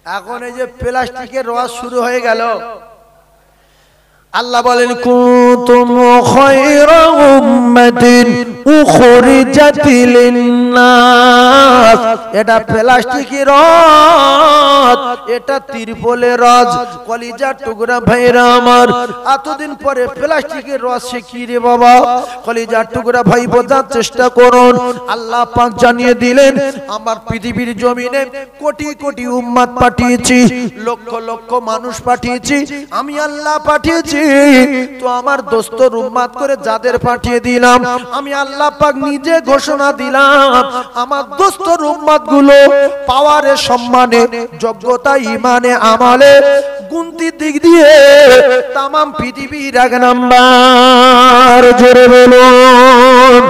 এখন এই যে প্লাস্টিকের রস শুরু হয়ে গেল। আল্লাহ বলেন কুনতুম খায়রা উম্মাতিন উখরিজাত লিন-নাস। এটা প্লাস্টিকের রস, এটা তিরপলের রস। কলিজার টুকরা ভাইরা আমার, এতদিন পরে প্লাস্টিকের রস সে কি রে বাবা? কলিজার টুকরা ভাই বোঝার চেষ্টা করুন। আল্লাহ পাক জানিয়ে দিলেন আমার পৃথিবীর জমিনে কোটি কোটি উম্মত পাঠিয়েছি, লক্ষ লক্ষ মানুষ পাঠিয়েছি, আমি আল্লাহ পাঠিয়েছি। তো আমার দোস্তর উম্মত করে যাদের পাঠিয়ে দিলাম, আমি আল্লাহ পাক নিজে ঘোষণা দিলাম আমার দোস্তর উম্মত গুলো পাওয়ারে, সম্মানে, যোগ্যতা, ইমানে, আমালে, গুনতি দিক দিয়ে তামাম পৃথিবীর এক নাম্বার। জোরে বলুন।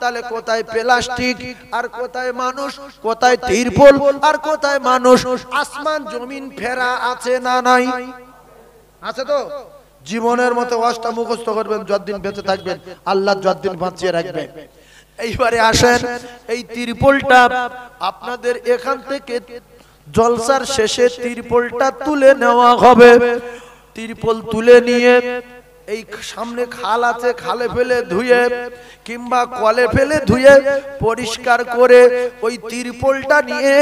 তাহলে কোথায় প্লাস্টিক আর কোথায় মানুষ, কোথায় তিরপল আর কোথায় মানুষ? আসমান জমিন ফেরা আছে না নাই? আছে তো। জীবনের মতো ওয়াজটা মুখস্থ করবেন, যতদিন বেঁচে থাকবেন আল্লাহ যতদিন বাঁচিয়ে রাখবেন। এইবারে আসেন, এই তিরপলটা আপনাদের এখান থেকে জলসার শেষে তিরপলটা তুলে নেওয়া হবে। তিরপল তুলে নিয়ে এই সামনে খাল আছে, খালে ফেলে ধুয়ে কিংবা কলে ফেলে ধুয়ে পরিষ্কার করে ওই তিরপলটা নিয়ে,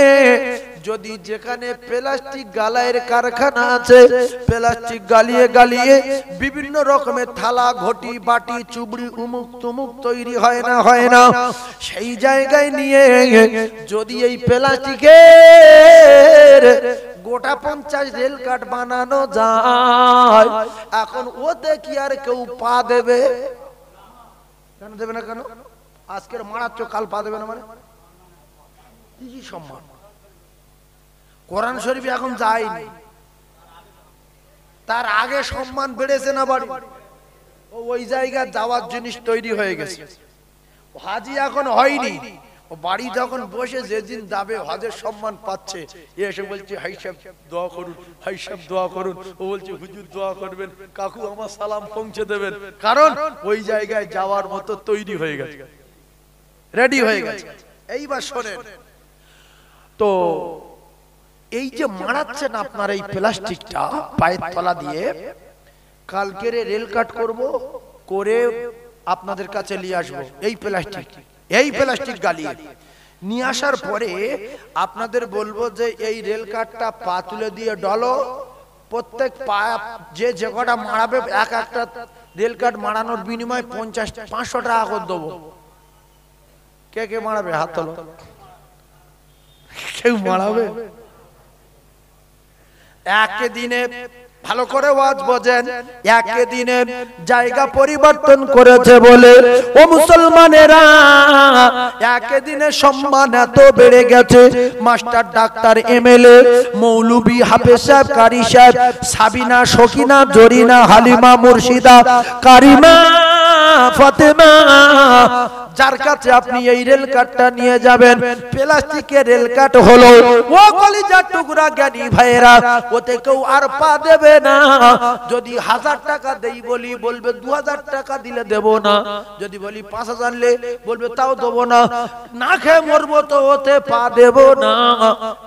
যদি যেখানে প্লাস্টিক গালাইয়ের কারখানা আছে, প্লাস্টিক গালিয়ে গালিয়ে বিভিন্ন রকমের থালা, ঘটি, বাটি, চুবড়ি, উমুক তুমুক তৈরি হয় না, হয় না, সেই জায়গায় নিয়ে যদি এই প্লাস্টিকের গোটা 50 রেল কাঠ বানানো যায়, এখন ওতে কি আর কেউ পা দেবে? কেন দেবে না? কেন? আজকের মারাচ্ছ, কাল পা দেবে না মানে কি সম্মান? কোরআন শরীফ এখন যায়নি, তার আগে সম্মান বেড়েছে না বাড়ি? ওই জায়গা যাওয়ার জিনিস তৈরি হয়ে গেছে। হাজি এখন হয়নি, ও বাড়ি যখন বসে যেদিন যাবে হজের সম্মান পাচ্ছে, এসে বলছে হাই সাহেব দোয়া করুন, হাই সাহেব দোয়া করুন। ও বলছে হুজুর দোয়া করবেন, কাকু আমার সালাম পৌঁছে দেবেন। কারণ ওই জায়গায় যাওয়ার মতো তৈরি হয়ে গেছে, রেডি হয়ে গেছে। এইবার শোনেন তো, এই যে মারাচ্ছেন আপনার এই প্লাস্টিকটা পায়ের তলা দিয়ে, কালকে রেল কাট করব, করে আপনাদের কাছে নিয়ে আসবো। এই প্লাস্টিক গালিয়ে নিয়ে আসার পরে আপনাদের বলবো যে এই রেল কাটটা পা তুলে দিয়ে ডলো। প্রত্যেক পা যে কটা মারাবে, এক একটা রেল কাট মারানোর বিনিময়ে 500 টাকা করে দেবো। কে কে মারাবে? হাত তোলো। কেউ মারাবে? একদিনে ভালো করে ওয়াজ বোঝেন, একদিনে জায়গা পরিবর্তন করেছে বলে ও মুসলমানেরা, একদিনে সম্মান এত বেড়ে গেছে। মাস্টার, ডাক্তার, এমএলএ, মৌলবি, হাফেজ সাহেব, কারি সাহেব, সাবিনা, সকিনা, জরিনা, হালিমা, মুর্শিদা, কারিমা, ফাতেমা, যার কাছে আপনি এই রেল কাটটা নিয়ে যাবেন, প্লাস্টিকের রেল কাট হলো, ও কলিজার টুকরা জ্ঞানী ভাইয়েরা, ওতে কেউ আর পা দেবে না। যদি 1000 টাকা দেই বলি, বলবে 2000 টাকা দিলে দেব না। যদি বলি 5000 লে, বলবে তাও দেব না। না খেয়ে মরবো তো ওতে পা দেব না।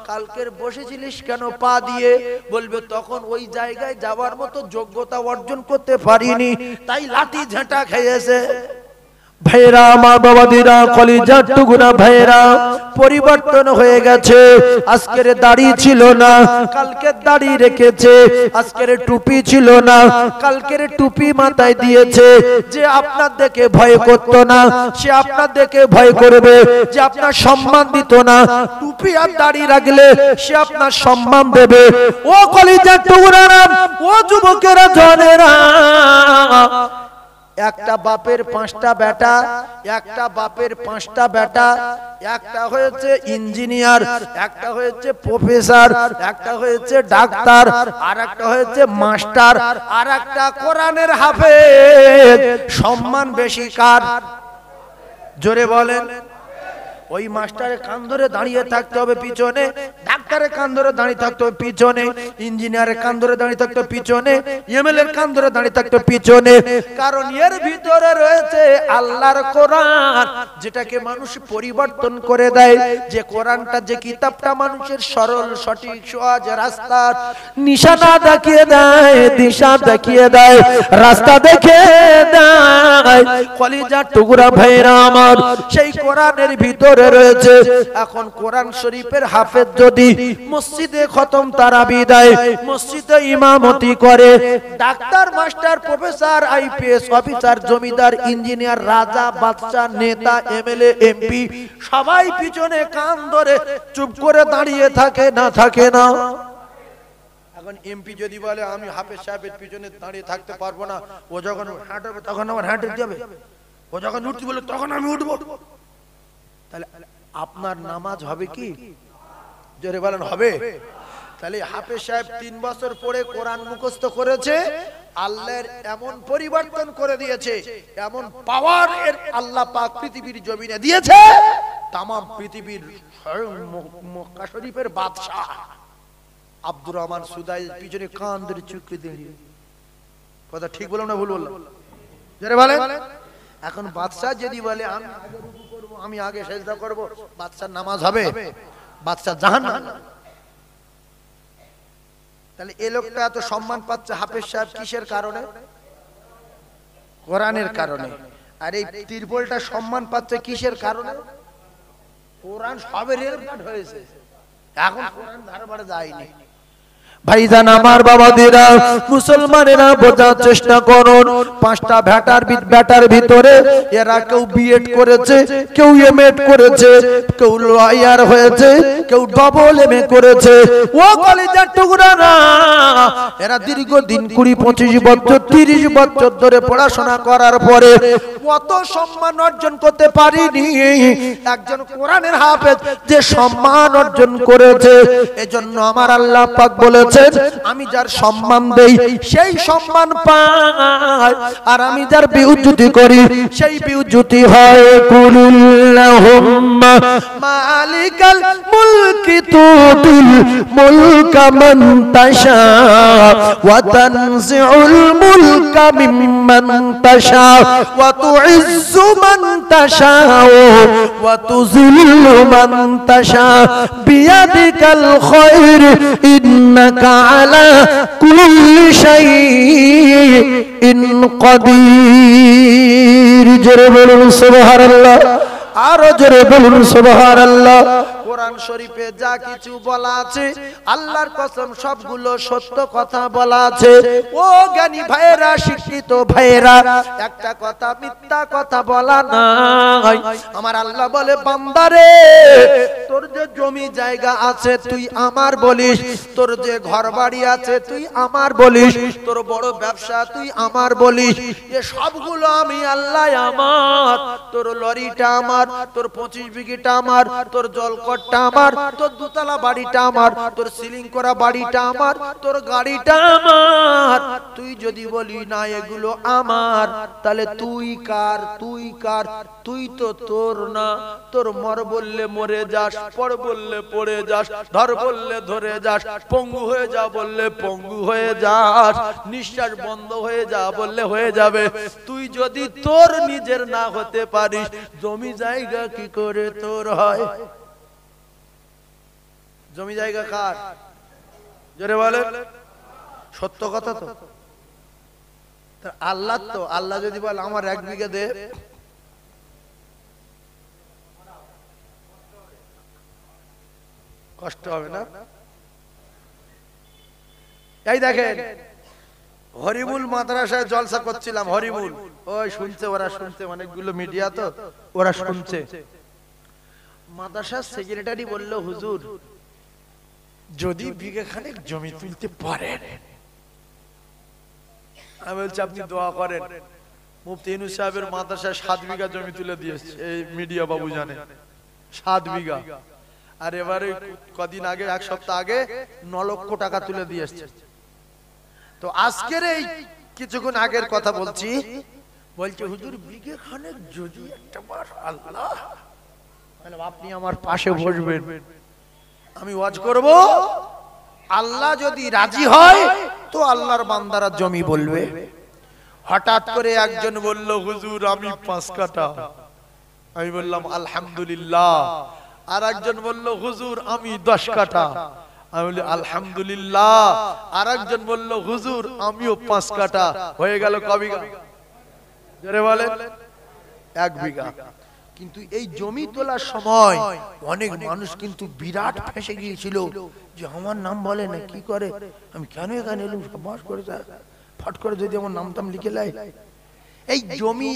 কালকের বসেছিলিস কেন পা দিয়ে? বলবে তখন ওই জায়গায় যাওয়ার মতো যোগ্যতা অর্জন করতে পারিনি, তাই লাঠি ঝাঁটা খেয়েছে। ভাইরা, মা বাবাদিরা, কলিজার টুকরা ভাইরা, পরিবর্তন হয়ে গেছে। আজকের দাড়ি ছিল না, কালকের দাড়ি রেখেছে। আজকের টুপি ছিল না, কালকের টুপি মাথায় দিয়েছে। যে আপনার দেখে ভয় করতো না, সে আপনার দেখে ভয় করবে। যে আপনার সম্মান দিত না, টুপি আর দাড়ি রাখলে সে আপনার সম্মান দেবে। ও কলিজার টুকরারা, ও যুবকেরা, জনেরা, একটা বাপের 5টা বেটা, একটা বাপের 5টা বেটা, একটা হয়েছে ইঞ্জিনিয়ার, একটা হয়েছে প্রফেসর, একটা হয়েছে ডাক্তার, আর একটা হয়েছে মাস্টার, আর একটা কোরআনের হাফেজ। সম্মান বেশি কার? জোরে বলেন। ওই মাস্টারের কান ধরে দাঁড়িয়ে থাকতে হবে পিছনে, ডাক্তারের কান ধরে দাঁড়িয়ে থাকতে হবে পিছনে। ইঞ্জিনিয়ারের কান ধরে দাঁড়িয়ে থাকতো পিছনে, এমএলএ এর কান ধরে দাঁড়িয়ে থাকতো পিছনে, কারণ এর ভিতরে রয়েছে আল্লাহর কোরআন, যেটাকে মানুষ পরিবর্তন করে দেয়। যে কোরআনটা, যে কিতাবটা মানুষের সরল সঠিক সহজ রাস্তার নিশানা দেখিয়ে দেয়, দিশা দেখিয়ে দেয়, রাস্তা দেখিয়ে দেয়। কলিজার টুকরা ভাইরা আমার, সেই কোরআনের ভিতরে রয়েছে। এখন কোরআন শরীফের হাফেজ যদি মসজিদে খতম তারাবি দেয়, মসজিদে ইমামতি করে, doctor, master, professor, IPS officer, জমিদার, ইঞ্জিনিয়ার, রাজা, বাদশা, নেতা, এমএলএ, এমপি সবাই পিছনে কান ধরে চুপ করে দাঁড়িয়ে থাকে না থাকে না? এখন এমপি যদি বলে আমি হাফেজ সাহেবের পিছনে দাঁড়িয়ে থাকতে পারবো না, ও যখন হাঁটবে তখন আমার হাঁটে যাবে, ও যখন উঠতে বলে তখন আমি উঠবো, তাহলে আপনার নামাজ হবে কি? জোরে বলেন হবে? তাহলে হাফেজ সাহেব 3 বছর পরে কোরআন মুখস্থ করেছে, আল্লাহর এমন পরিবর্তন করে দিয়েছে, এমন পাওয়ার এর আল্লাহ পাক পৃথিবীর জমিনে দিয়েছে, তাম পৃথিবীর মক্কা শরীফের বাদশা আব্দুর রহমান সুদাই পিছনে কান ধরে চুক্তি দিয়ে, কথা ঠিক বললাম না ভুল বললাম? জোরে বলেন। এখন বাদশা যদি বলে আমি আগে রুকু করব, আমি আগে সেজদা করব, বাদশার নামাজ হবে? বাদশা জাহান্নাম। তাহলে এই লোকটা এত সম্মান পাচ্ছে হাফেজ সাহেব কিসের কারণে? কোরআনের কারণে। আর এই তিরপলটা সম্মান পাচ্ছে কিসের কারণে? কোরআন সবের রেলঘাট হয়েছে, এখন কোরআন ধারবারে যায়নি। ভাইজান আমার বাবাদেরা, মুসলমানেরা বোঝার চেষ্টা করুন, 5টা ব্যাটার ভিতরে এরা কেউ বিএড করেছে, কেউ এমএড করেছে, কেউ লয়ার হয়েছে, কেউ ডবল এমএ করেছে। ও কলেজের টুকরারা, এরা দীর্ঘদিন 20-25 বছর 30 বছর ধরে পড়াশোনা করার পরে কত সম্মান অর্জন করতে পারিনি। একজন কোরআনের হাফেজ যে সম্মান অর্জন করেছে, এজন্য আমার আল্লাহ পাক বলেছে আমি যার সম্মান দেই সেই সম্মান পায়, আর আমি যার বিউজ্জতি করি সেই বিউজ্জতি হয়। কুল্লাহুম্মা মালিকাল মুলকি তুতিল মুলকা মান তাশা ওয়া তানজিউল মুলকা মিম্মান তাশা ওয়া তুইজ্জু মান তাশা ওয়া তুযিল্লু মান তাশা বিয়াদিকাল খায়র ইন্নাকা على كل شيء قدير। জোরে বলুন সুবহানাল্লাহ, আরো জোরে বলুন সুবহানাল্লাহ। কোরআন শরীফে যা কিছু বলা আছে আল্লাহর কসম সবগুলো সত্য কথা বলা আছে। ও জ্ঞানী ভাইরা, শিক্ষিত ভাইরা, একটা কথা মিথ্যা কথা বলা নাই। আমার আল্লাহ বলে বান্দারে, তোর যে জমি জায়গা আছে তুই আমার বলিস, তোর যে ঘর বাড়ি আছে তুই আমার বলিস, তোর বড় ব্যবসা তুই আমার বলিস, এ সবগুলো আমি আল্লাহ আমার। তোর লরিটা আমার, তোর 25 বিঘিটা আমার, তোর জলকটটা আমার, তোর দুতলা বাড়িটা আমার, তোর সিলিং করা বাড়িটা আমার, তোর গাড়িটা আমার। তুই যদি বলি না এগুলো আমার, তাহলে তুই কার? তুই কার? তুই তো তোর না। তোর মর বললে মরে যাস, পড় বললে পড়ে যাস, ধর বললে ধরে যাস, পঙ্গু হয়ে যা বললে পঙ্গু হয়ে যাস, নিঃশ্বাস বন্ধ হয়ে যা বললে হয়ে যাবে। তুই যদি তোর নিজের না হতে পারিস, জমি জায়গা কি করে তোর হয়? জমি জায়গা কার? জোরে বলে, সত্য কথা তো। আল্লাহ তো, আল্লাহ যদি বলে আমার 1 বিঘা দে, কষ্ট হবে না? এই দেখেন, হরিমুল মাদ্রাসায় জলসা করছিলাম, হরিমুল ওই শুনছে, ওরা শুনছে, অনেকগুলো মিডিয়া তো ওরা শুনছে। মাদ্রাসার সেক্রেটারি বলল, হুজুর যদি বিঘে খানেক জমি তুলতে পারেন। আমি বলছি আপনি দোয়া করেন। মুফতি ইউনূস সাহেবের মাদ্রাসায় 7 বিঘা জমি তুলে দিয়েছে, এই মিডিয়া বাবু জানে 7 বিঘা। আর এবারে কদিন আগে, 1 সপ্তাহ আগে 9 লক্ষ টাকা তুলে দিয়েছে। তো আজকের এই কিছুক্ষণ আগের কথা বলছি, বলছে হুজুর বিঘে খানেক যদি একটা বার আল্লাহ, আপনি আমার পাশে বসবেন, আমি ওয়াজ করব, আল্লাহ যদি রাজি হয় তো আল্লাহর বান্দারা জমি বলবে। হঠাৎ করে একজন বলল, হুজুর আমি 5 কাঠা। আমি বললাম আলহামদুলিল্লাহ। আর একজন বলল, হুজুর আমি 10 কাঠা। আমি বলি আলহামদুলিল্লাহ। আর একজন বলল, হুজুর আমিও 5 কাঠা। হয়ে গেল ক বিঘা? জোরে বলেন। 1 বিঘা। কিন্তু এই জমি তোলার সময় অনেক মানুষ কিন্তু বিরাট ফেঁসে গিয়েছিল যে আমার নাম বলে না, কি করে, আমি কেন এখানে এলাম, সবাস করে ফট করে যদি আমার নামটাম লিখে লাই। এই জমি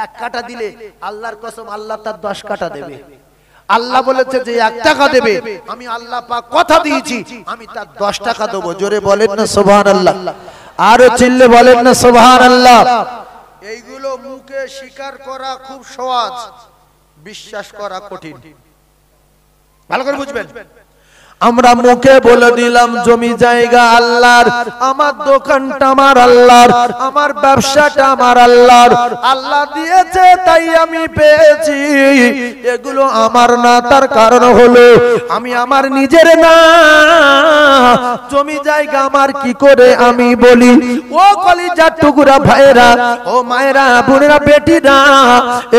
1 কাঠা দিলে আল্লাহর কসম আল্লাহ তার 10 কাঠা দেবে। আল্লাহ বলেছে যে 1 টাকা দেবে, আমি আল্লাহ পাক কথা দিয়েছি আমি তার 10 টাকা দেবো। জোরে বলেন না সুবহানাল্লাহ। আরো চিল্লে বলেন না সুবহানাল্লাহ। এইগুলো মুখে স্বীকার করা খুব সহজ, বিশ্বাস করা কঠিন। ভালো করে বুঝবেন। আমরা মুখে বলে দিলাম জমি জায়গা আল্লাহর, আমার দোকানটা আমার আল্লাহর, আমার ব্যবসাটা আমার আল্লাহর, আল্লাহ দিয়েছে তাই আমি পেয়েছি, এগুলো আমার না। তার কারণ হলো আমি আমার নিজের না, জমি জায়গা আমার কি করে আমি বলি। ও কলিজার টুকরা ভাইরা, ও মায়েরা, বোনেরা, বেটিরা,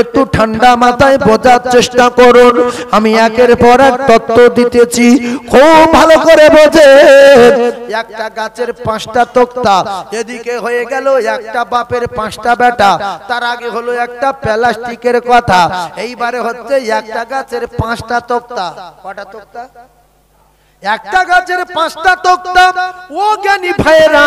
একটু ঠান্ডা মাথায় বোঝার চেষ্টা করুন। আমি একের পর এক তত্ত্ব দিতেছি, খুব ভালো করে বোঝে। একটা গাছের 5টা তক্তা, এদিকে হয়ে গেল একটা বাপের 5টা বেটা, তার আগে হলো একটা প্লাস্টিকের কথা, এইবারে হচ্ছে একটা গাছের 5টা তক্তা। কটা তক্তা? একটা গাছের 5টা তক্তা। ও জ্ঞানী ভাইরা,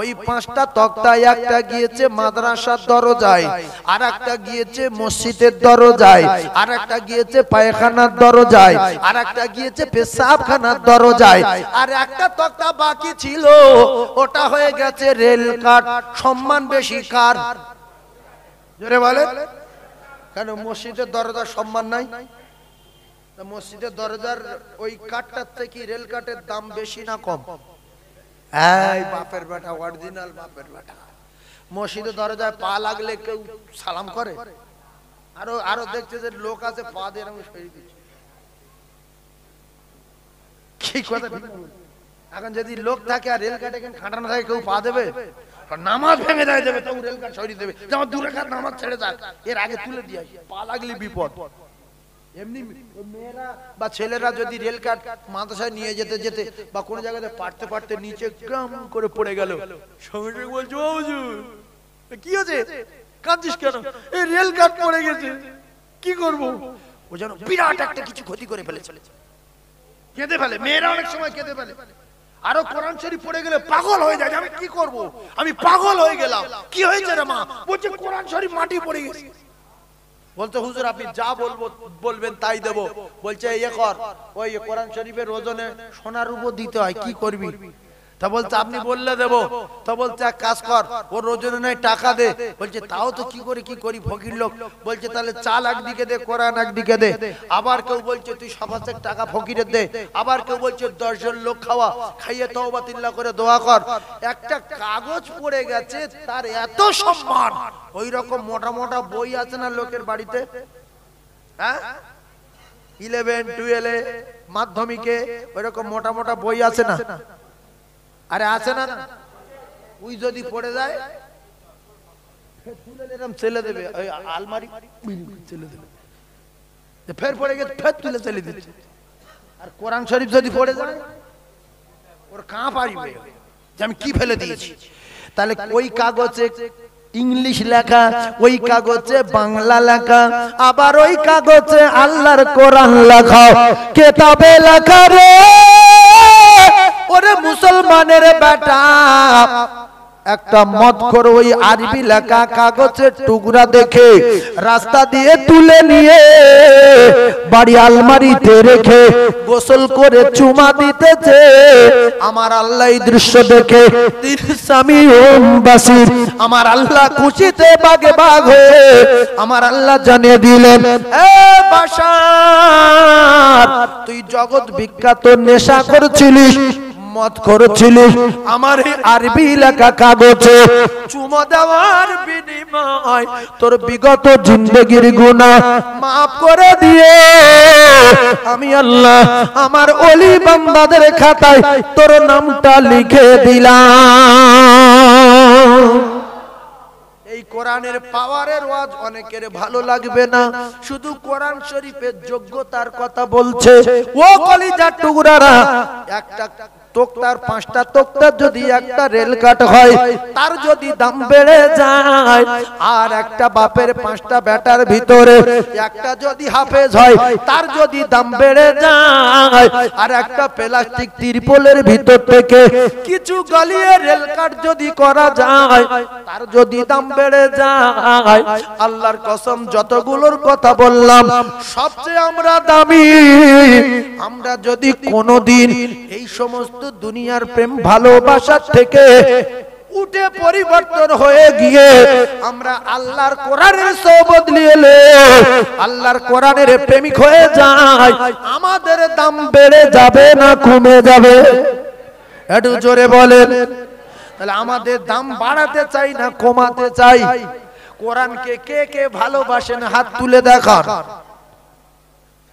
ওই 5টা তক্তা একটা গিয়েছে মাদ্রাসার দরজায়, আর একটা গিয়েছে মসজিদের দরজায়, আর একটা গিয়েছে পায়খানার দরজায়, আর একটা গিয়েছে পেশাবখানার দরজায়, আর একটা তক্তা বাকি ছিল, ওটা হয়ে গেছে রেল কাট। সম্মান বেশি কার? জোরে বলেন। কেন মসজিদের দরজার সম্মান নাই? মসজিদের দরজার ওই কাঠটার থেকে রেল কাঠের দাম বেশি না কম? এই বাপের বেটা, অরিজিনাল বাপের বেটা। মসজিদের দরজায় পা লাগলে কেউ সালাম করে? আরো দেখছে যে লোক আছে পা দিয়ে এরকম সরিয়ে দিচ্ছে। কি কথা? এখন যদি লোক থাকে আর রেল কাঠে খাটানো থাকে, কেউ পা দেবে? নামাজ ভেঙে দেয় দেবে, তবু রেল কাঠ সরিয়ে দেবে, যেমন দূরে কাঠ নামাজ ছেড়ে যাক, এর আগে তুলে দিয়ে পা লাগলে বিপদ। এমনি মেয়েরা বা ছেলেরা যদি রেল কাট মাদ্রাসায় নিয়ে যেতে যেতে বা কোন জায়গাতে পারতে পারতে নিচে গ্রাম করে পড়ে গেল, সঙ্গে সঙ্গে বলছো ও হুজুর কি হয়েছে, কাঁদছিস কেন? এই রেল কাট পড়ে গেছে, কি করব? ও যেন বিরাট একটা কিছু ক্ষতি করে ফেলেছে, কেঁদে ফেলে। মেয়েরা অনেক সময় কেঁদে ফেলে। আরো কোরআন শরীফ পড়ে গেলে পাগল হয়ে যায়, আমি কি করব, আমি পাগল হয়ে গেলাম। কি হয়েছে রে মা? বলছে কোরআন শরীফ মাটি পড়ে গেছে। বলতে হুজুর আপনি যা বলবেন তাই দেব। বলছে ইয়ে কর, ওই কোরআন শরীফের ওজনে সোনার রূপো দিতে হয়, কি করবি? তা বলছে আপনি বললে দেব। তা বলছে এক কাজ কর, ওর ওজনে নয় টাকা দে। বলছে তাও তো কি করি ফকির লোক। বলছে তাহলে চাল একদিকে দে, কোরআন একদিকে দে। আবার কেউ বলছে তুই 5,000 টাকা ফকিরের দে। আবার কেউ বলছে 10 জন লোক খাইয়ে তওবাতিল্লাহ করে দোয়া কর। একটা কাগজ পড়ে গেছে, তার এত সম্মান। ওই রকম মোটা মোটা বই আছে না লোকের বাড়িতে, হ্যাঁ 11, 12 মাধ্যমিকে ওই রকম মোটা মোটা বই আছে না? আরে আছে না? ওই যদি পড়ে যায় ছেলে দেবে, ওই আলমারি ছেলে দেবে, ফের পড়ে গেছে ফের তুলে চলে দিচ্ছে। আর কোরআন শরীফ যদি পড়ে যায় ওর কাঁ পারিবে যে আমি কি ফেলে দিয়েছি। তাহলে ওই কাগজে ইংলিশ লেখা, ওই কাগজে বাংলা লেখা, আবার ওই কাগজে আল্লাহর কোরআন লেখা, কেতাবে লেখা রে ওরে মুসলমানের বেটা। একটা মত করে ওই আরবি লেখা কাগজের টুকরা দেখে রাস্তা দিয়ে তুলে নিয়ে বাড়ি আলমারিতে রেখে গোসল করে চুমা দিতেছে। আমার আল্লাহ এই দৃশ্য দেখে বাসির, আমার আল্লাহ খুশিতে বাগে বাগ হয়ে আমার আল্লাহ জানিয়ে দিলেন, এ বাশার তুই জগৎ বিখ্যাত নেশা করছিলিস, মত করেছিলিস আমার এই আরবি লেখা কাগজে চুমো দেওয়ার বিনিময় তোর বিগত জিন্দেগির গুনাহ মাফ করে দিয়ে আমি আল্লাহ আমার ওলি বান্দাদের খাতায় তোর নামটা লিখে দিলাম। এই কোরআনের পাওয়ারের ওয়াজ অনেকের ভালো লাগবে না, শুধু কোরআন শরীফের যোগ্যতার কথা বলছে। ও কলিজার টুকরারা, একটা তোক্তার 5টা তোক্তার যদি একটা রেল কাট হয় তার যদি দাম বেড়ে যায়, আর একটা বাপের 5টা বেটার ভিতরে একটা যদি হাফেজ হয় তার যদি দাম বেড়ে যায়, আর একটা প্লাস্টিক তিরপলের ভিতর থেকে কিছু গলিয়ে রেল কাট যদি করা যায় তার যদি দাম বেড়ে যায়, আল্লাহর কসম যতগুলোর কথা বললাম সবচেয়ে আমরা দামি। আমরা যদি কোনোদিন এই সমস্ত দুনিয়ার প্রেম ভালোবাসা থেকে উঠে পরিবর্তন হয়ে গিয়ে আমরা আল্লাহর কোরআনের সোহবত নিয়ে আল্লাহর কোরআনের প্রেমিক হয়ে যাই, আমাদের দাম বেড়ে যাবে না কমে যাবে? একটু জোরে বলেন। তাহলে আমাদের দাম বাড়াতে চাই না কমাতে চাই? কোরআনকে কে কে ভালোবাসেন হাত তুলে দেখান।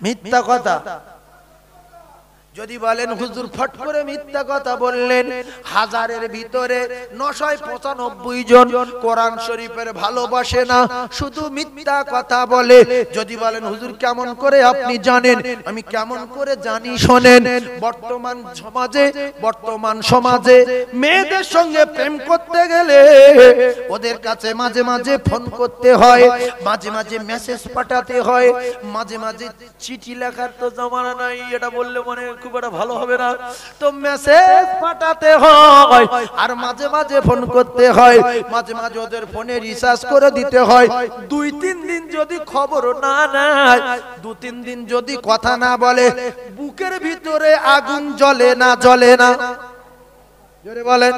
মিথ্যা কথা যদি বলেন হুজুর ফট করে মিথ্যা কথা বললেন, 1000-এর ভিতরে 995 জন কোরআন শরীফের ভালোবাসে না, শুধু মিথ্যা কথা বলে। যদি বলেন হুজুর কেমন করে আপনি জানেন? আমি কেমন করে জানি শোনেন। বর্তমান সমাজে মেয়েদের সঙ্গে প্রেম করতে গেলে ওদের কাছে মাঝে মাঝে ফোন করতে হয়, মাঝে মাঝে মেসেজ পাঠাতে হয়, মাঝে মাঝে চিঠি লেখার তো জমানা নাই, এটা বললে মনে খুব একটা ভালো হবে না, তো মেসেজ পাঠাতে হয়, আর মাঝে মাঝে ফোন করতে হয়, মাঝে মাঝে ওদের ফোনে রিচার্জ করে দিতে হয়। 2-3 দিন যদি খবর না নেয়, 2-3 দিন যদি কথা না বলে, বুকের ভিতরে আগুন জ্বলে না জ্বলে না? জোরে বলেন।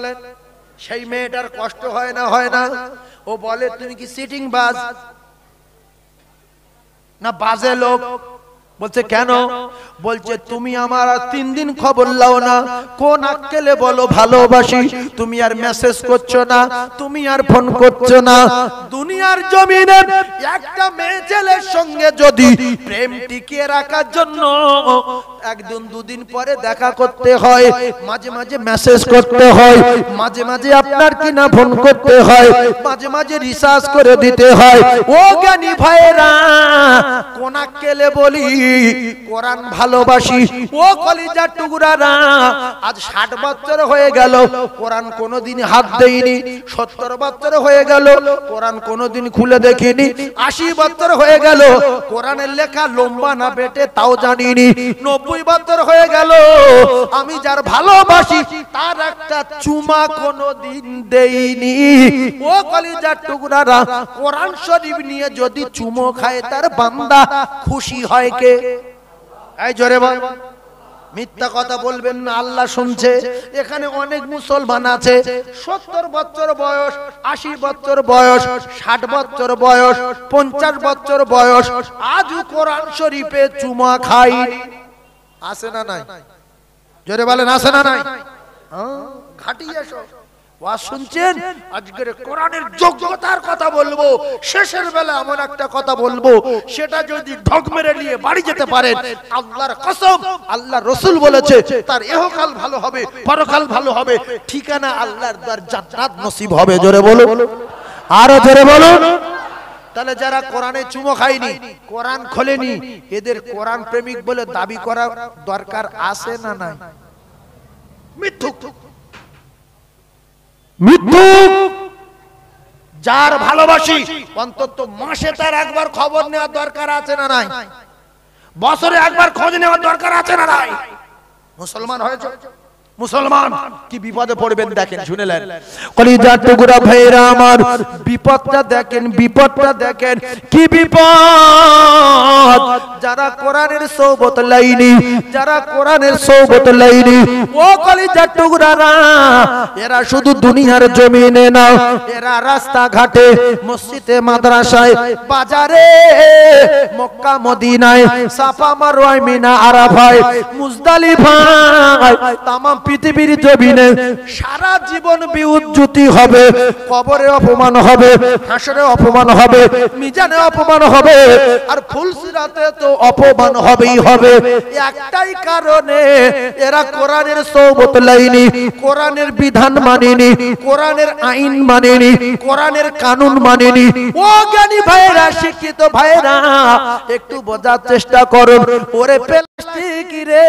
সেই মেয়েটার কষ্ট হয় না হয় না? ও বলে তুমি কি সিটিং বাজ না বাজে লোক? বলছে কেন? বলছে তুমি আমার 3 দিন খবর লাও না, কোন আক্কেলে বলো ভালোবাসি? তুমি আর মেসেজ করছো না, তুমি আর ফোন করছো না। দুনিয়ার জমিনে একটা মেয়ে ছেলের সঙ্গে যদি প্রেম টিকিয়ে রাখার জন্য 1-2 দিন পরে দেখা করতে হয়, মাঝে মাঝে মেসেজ করতে হয়, মাঝে মাঝে আপনার কিনা ফোন করতে হয়, মাঝে মাঝে রিচার্জ করে দিতে হয়। ও জ্ঞানী ভাইরা, কোন আক্কেলে বলি কোরআন ভালোবাসি? ও কলিজার টুকরারা, আজ 60 বছর হয়ে গেল কোরআন কোনোদিন হাত দেইনি, 70 বছর হয়ে গেল কোরআন কোনোদিন খুলে দেখিনি, 80 বছর হয়ে গেল কোরআনের লেখা লম্বা না বেটে তাও জানিনি, 90 বছর হয়ে গেল আমি যার ভালোবাসি তার একটা চুমা কোনোদিন দেইনি। ও কলিজার টুকরারা, কোরআন শরীফ নিয়ে যদি চুমো খায় তার বান্দা খুশি হয় কে? এই জোরে বল। মিথ্যা কথা বলবেন না, আল্লাহ শুনছে। এখানে অনেক মুসলমান আছে 70 বছর বয়স, 80 বছর বয়স, 60 বছর বয়স, 50 বছর বয়স, আজও কোরআন শরীফে চুমা খায়। আছে না নাই? জোরে বলেন, আছে না নাই? খাটিয়ে এসো। ওয়াজ শুনছেন? আজকের কোরআনের যোগ্যতার কথা বলবো, শেষের বেলা এমন একটা কথা বলবো, সেটা যদি ঢক মেরে নিয়ে বাড়ি যেতে পারেন, আল্লাহর কসম, আল্লাহ রাসূল বলেছে তার ইহকাল ভালো হবে, পরকাল ভালো হবে, ঠিকানা আল্লাহর দর জান্নাত নসিব হবে। জোরে বলো, আরো জোরে বলো। তাহলে যারা কোরআনে চুমো খায়নি, কোরআন খোলেনি, এদের কোরআন প্রেমিক বলে দাবি করা দরকার আছে না নাই? মিথ্যুক, মিথ্যুক। যার ভালোবাসি অন্তত মাসে তার একবার খবর নেওয়ার দরকার আছে না নাই? বছরে একবার খোঁজ নেওয়ার দরকার আছে না নাই? মুসলমান হয়েছে, মুসলমান কি বিপদে পড়বেন দেখেন, শুনেলেন? কলিজার টুকরা ভাইরা আমার, বিপদটা দেখেন, বিপদটা দেখেন, কি বিপদ! যারা কোরআনের সোহবত লাইনি, যারা কোরআনের সোহবত লাইনি, ও কলিজার টুকরারা, এরা শুধু দুনিয়ার জমিনে না, এরা রাস্তাঘাটে, মসজিদে, মাদ্রাসায়, বাজারে, মক্কা মদিনায়, সাফা মারওয়া, মিনা আরাফায়, মুজদালিফায়, তামাম পৃথিবীর জমিনে সারা জীবন বিউজ্জতি হবে, কবরে অপমান হবে, হাসরে অপমান হবে, মিজানে অপমান হবে, আর ফুলসিরাতে তো অপমান হবেই হবে। একটাই কারণে এরা কোরআনের সওবত লাইনি, কোরআনের বিধান মানেনি, কোরআনের আইন মানেনি, কোরআনের কানুন মানেনি। ও জ্ঞানী ভাইরা, শিক্ষিত ভাইরা, একটু বোঝার চেষ্টা করুন। ওরে প্লাস্টিক রে,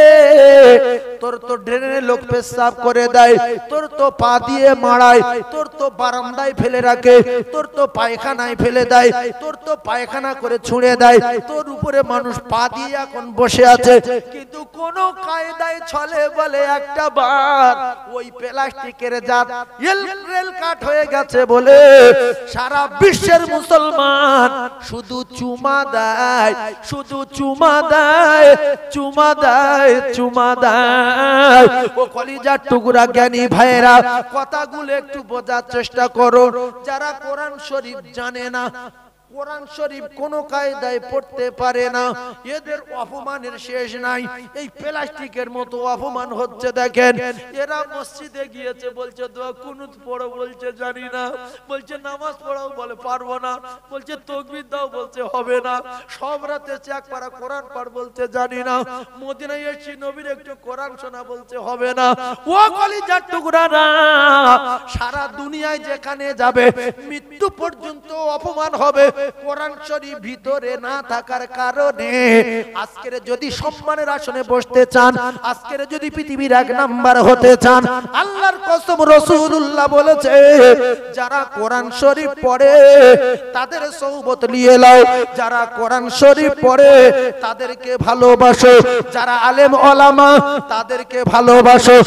তোর তো ড্রেনে লোক পেশাব করে দেয়, তোর তো পা দিয়ে মারায়, তোর তো বারান্দায় ফেলে রাখে, তোর তো পায়খানায় ফেলে দেয়, তোর তো পায়খানা করে ছুঁড়ে দেয়, তোর উপরে মানুষ পা দিয়ে এখন বসে আছে, কিন্তু কোন কায়দায় ছলে বলে একটা বার ওই প্লাস্টিকের জাত রেল কাট হয়ে গেছে বলে সারা বিশ্বের মুসলমান শুধু চুমা দেয়, শুধু চুমা দেয়, চুমা দেয়, চুমা দেয়। ও কলিজার টুকরা জ্ঞানী ভাইরা, কথাগুলো একটু বোঝার চেষ্টা করো। যারা কোরআন শরীফ জানে না, কোরআন শরীফ কোন কায়দায় পড়তে পারে না, এদের অপমানের শেষ নাই। এই প্লাস্টিকের মতো অপমান হচ্ছে দেখেন। এরা মসজিদে গিয়েছে, বলছে দোয়া কুনুত পড়ো, বলছে জানি না, বলছে নামাজ পড়াও, বলে পারবো না, বলছে তাকবীর দাও, বলছে হবে না, সব রাতে এক পারা কোরআন পড়, বলছে জানি না, মদিনায় এসেছি নবীর একটু কোরআন শোনা, বলছে হবে না। ও কলিজার টুকরারা, সারা দুনিয়ায় যেখানে যাবে মৃত্যু পর্যন্ত অপমান হবে কোরআন শরীফ ভিতরে না থাকার কারণে। আজকের যদি সম্মানের আসনে বসতে চান, আজকের যদি পৃথিবীর এক নাম্বার হতে চান, আল্লাহর কসম রাসূলুল্লাহ বলেছে, যারা কোরআন শরীফ পড়ে তাদের সওবত নিয়ে নাও, যারা কোরআন শরীফ পড়ে তাদেরকে ভালোবাসো, যারা আলেম ওলামা তাদেরকে ভালোবাসো।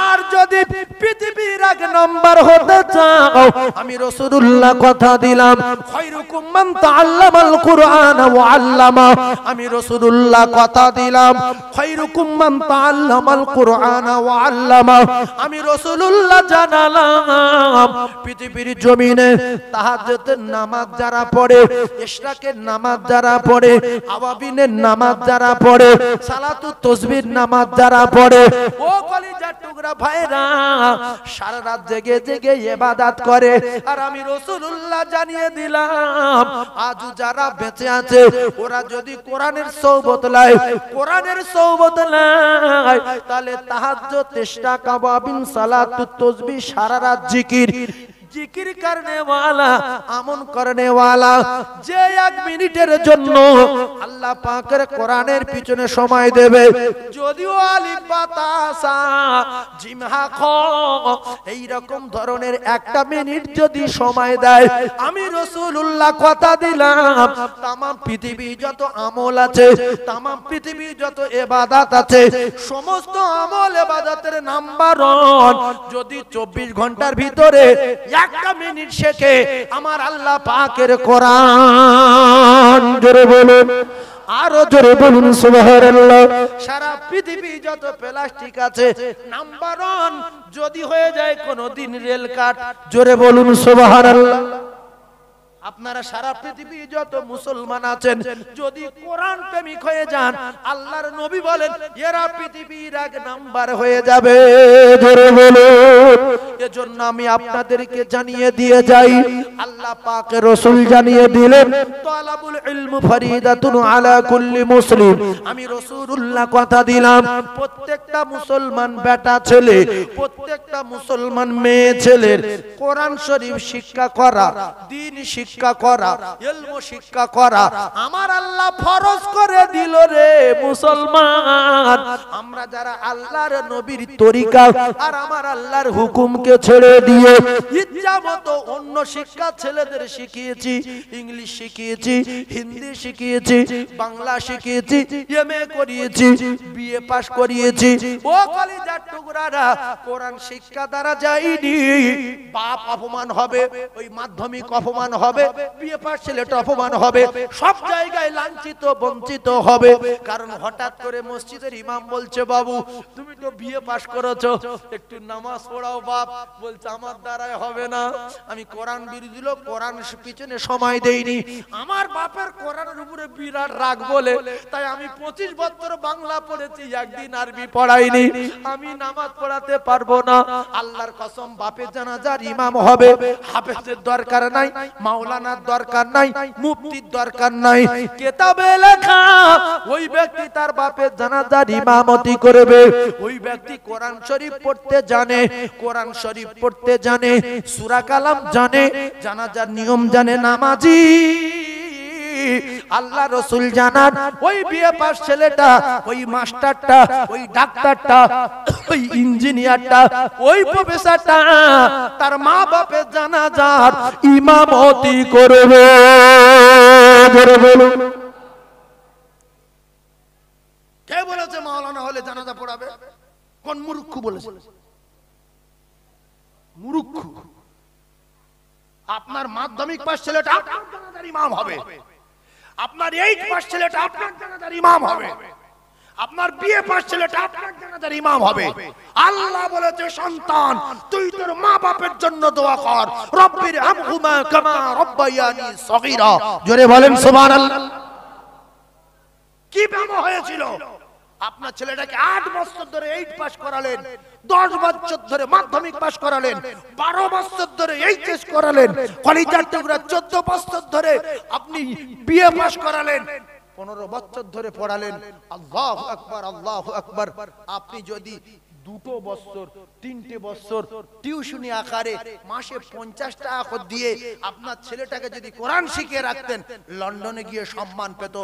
আর যদি পৃথিবীর এক নাম্বার হতে চাও, আমি রাসূলুল্লাহ কথা দিলাম, খায়রুকুম মান তাআল্লামাল কুরআন ওয়া আল্লামা, আমি রাসূলুল্লাহ কথা দিলাম, খায়রুকুম মান তাআল্লামাল কুরআন ওয়া আল্লামা, আমি রাসূলুল্লাহ জানালাম পৃথিবীর জমিনে তাহাজ্জুদের নামাজ যারা পড়ে, ইশরাকের নামাজ যারা পড়ে, আওয়াবিনের নামাজ যারা পড়ে, সালাতুত তাসবির নামাজ যারা পড়ে, ও কলিজার টুকরা ভাইরা, সারা রাত জেগে জেগে ইবাদত করে, আর আমি রাসূলুল্লাহ জানিয়ে দিলাম আজ যারা বেঁচে আছে ওরা যদি কোরআনের সওবত লায়, কোরআনের সওবত লায়, তাহলে তাহাজ্জুদ, ইশরাক, আওয়াবিন, সালাতুত তাসবিহ, সারা রাত জিকির, জিকির করনে ওয়ালা, আমল করনে ওয়ালা, যে এক মিনিটের জন্য আল্লাহ পাকের কোরআনের পিছনে সময় দেবে, যদিও আলিফ বা তা সা জিম হা খ এই রকম ধরনের একটা মিনিট যদি সময় দেয়, আমি রাসূলুল্লাহ কথা দিলাম तमाम পৃথিবী যত আমল আছে, तमाम পৃথিবী যত ইবাদত আছে, সমস্ত আমল ইবাদতের নাম্বার 1 যদি 24 ঘন্টার ভিতরে একটা মিনিট শেখে আমার আল্লাহ পাকের কোরআন, জোরে বলুন, আরো জোরে বলুন সুবহানাল্লাহ। সারা পৃথিবী যত প্লাস্টিক আছে, নাম্বার 1 যদি হয়ে যায় কোনদিন রেল কাট, জোরে বলুন সুবহানাল্লাহ। আপনারা সারা পৃথিবী যত মুসলমান আছেন যদি কোরআন প্রেমিক হয়ে যান, আল্লাহর নবী বলেন এরা পৃথিবীর এক নাম্বার হয়ে যাবে, ধরে বলুন। এজন্য আমি আপনাদেরকে জানিয়ে দিয়ে যাই, আল্লাহ পাকের রাসূল জানিয়ে দিলেন, তালাবুল ইলম ফরিদাতুন আলা কুল্লি মুসলিম, আমি রাসূলুল্লাহ কথা দিলাম প্রত্যেকটা মুসলমান বেটা ছেলে, প্রত্যেকটা মুসলমান মেয়ে ছেলের কোরআন শরীফ শিক্ষা করা, দ্বীন শিক্ষা করা, ইলম শিক্ষা করা আমার আল্লাহ ফরজ করে দিল রে মুসলমান। আমরা যারা আল্লাহর নবীর তরিকা আর আমার আল্লাহর হুকুমকে ছেড়ে দিয়ে ইচ্ছামতো অন্য শিক্ষা ছেলেদের শিখিয়েছি, ইংলিশ শিখিয়েছি, হিন্দি শিখিয়েছি, বাংলা শিখিয়েছি, এমএ করিয়েছি, বিএ পাস করিয়েছি, ও কলিজার টুকরারা, কোরআন শিক্ষা দ্বারা যায়নি, বাপ অপমান হবে, ওই মাধ্যমিক অপমান হবে, বিএ পাস ছেলেটা অপমান হবে, সব জায়গায় লাঞ্ছিত বঞ্চিত হবে। কারণ হঠাৎ করে মসজিদের ইমাম বলছে, বাবু তুমি তো বিএ পাস করেছো, একটু নামাজ পড়াও বাপ, বলছে আমার দ্বারাই হবে না, আমি কোরআন বিরোধী লোক, কোরআন পিছনে সময় দেইনি। আমার বাপের কোরআনের উপরে বিরাট রাগ বলে তাই আমি 25 বছর বাংলা পড়েছি, একদিন আরবি পড়াইনি, আমি নামাজ পড়াতে পারবো না। আল্লাহর কসম, বাপের জানাজার ইমাম হবে, হাফেজের দরকার নাই, মাওলানার দরকার নাই, মুফতির দরকার নাই, কিতাবে লেখা ওই ব্যক্তি তার বাপের জানাজার ইমামতি করবে। ওই ব্যক্তি কোরআন শরীফ পড়তে জানে, কোরআন শরীফ পড়তে জানে, সূরা কালাম জানে, জানাজার নিয়ম জানে, নামাজি আল্লাহ রসুল জানান। ওই বিয়ে পাস ছেলেটা, ওই মাস্টারটা, ওই ডাক্তারটা, ওই ইঞ্জিনিয়ারটা, ওই প্রফেসরটা তার মা বাপের জানাজার ইমামতি করবে। কে বলেছে মাওলানা হলে জানাজা পড়াবে? কোন মূর্খ বলেছে? মূর্খ। আপনার মাধ্যমিক পাস ছেলেটা আপনার জানাজার ইমাম হবে, আপনার 8 পাস ছেলেটা আপনার জানাজার ইমাম হবে, আপনার বিএ পাস ছেলেটা আপনার জানাজার ইমাম হবে। আল্লাহ বলেছে, সন্তান তুই তোর মা বাপের জন্য দোয়া কর, রব্বির হামহুমা কামা রব্বায়ানি সগীরা। জোরে বলেন সুবহানাল্লাহ। কি ব্যামো হয়েছিল? আপনার ছেলেটাকে 8 বছর ধরে 8 পাস করালেন, 10 বছর ধরে মাধ্যমিক পাস করালেন, 12 বছর ধরে এইচএস করালেন, কলেজের টুকরা 14 বছর ধরে আপনি বিএ পাস করালেন, 15 বছর ধরে পড়ালেন। আল্লাহু আকবার, আল্লাহু আকবার। আপনি যদি 2 বছর 3টে বছর টিউশনি আকারে মাসে 50 টাকা করে দিয়ে আপনার ছেলেটাকে যদি কোরআন শিখিয়ে রাখতেন, লন্ডনে গিয়ে সম্মান পেত,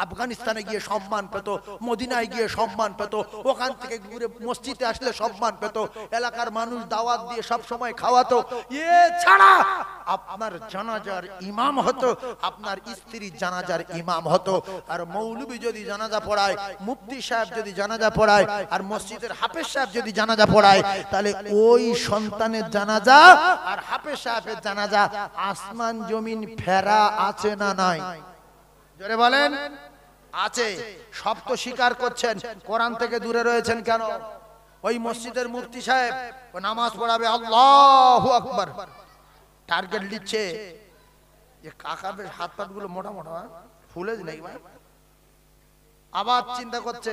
আফগানিস্তানে গিয়ে সম্মান পেত, মদিনায় গিয়ে সম্মান পেত, ওখান থেকে ঘুরে মসজিদে আসলে সম্মান পেত, এলাকার মানুষ দাওয়াত দিয়ে সব সময় খাওয়াতো। ছাড়া আপনার জানাজার ইমাম হতো, আপনার স্ত্রীর জানাজার ইমাম হতো। আর মৌলবি যদি জানাজা পড়ায়, মুফতি সাহেব যদি জানাজা পড়ায়, আর মসজিদের হাফেজ সাহেব যদি জানাজা পড়ায়, তাহলে ওই সন্তানের জানাজা আর হাফেজ সাহেবের জানাজা আসমান জমিন ফেরা আছে না নাই? জোরে বলেন। আছে। সব তো স্বীকার করছেন, কোরআন থেকে দূরে রয়েছেন কেন? ওই মসজিদের মুফতি সাহেব ও নামাজ পড়াবে, আল্লাহু আকবার, টার্গেট দিচ্ছে। যে কাকাদের হাত পাত গুলো মোটা মোটা ফুলে নাকি ভাই, আবার চিন্তা করছে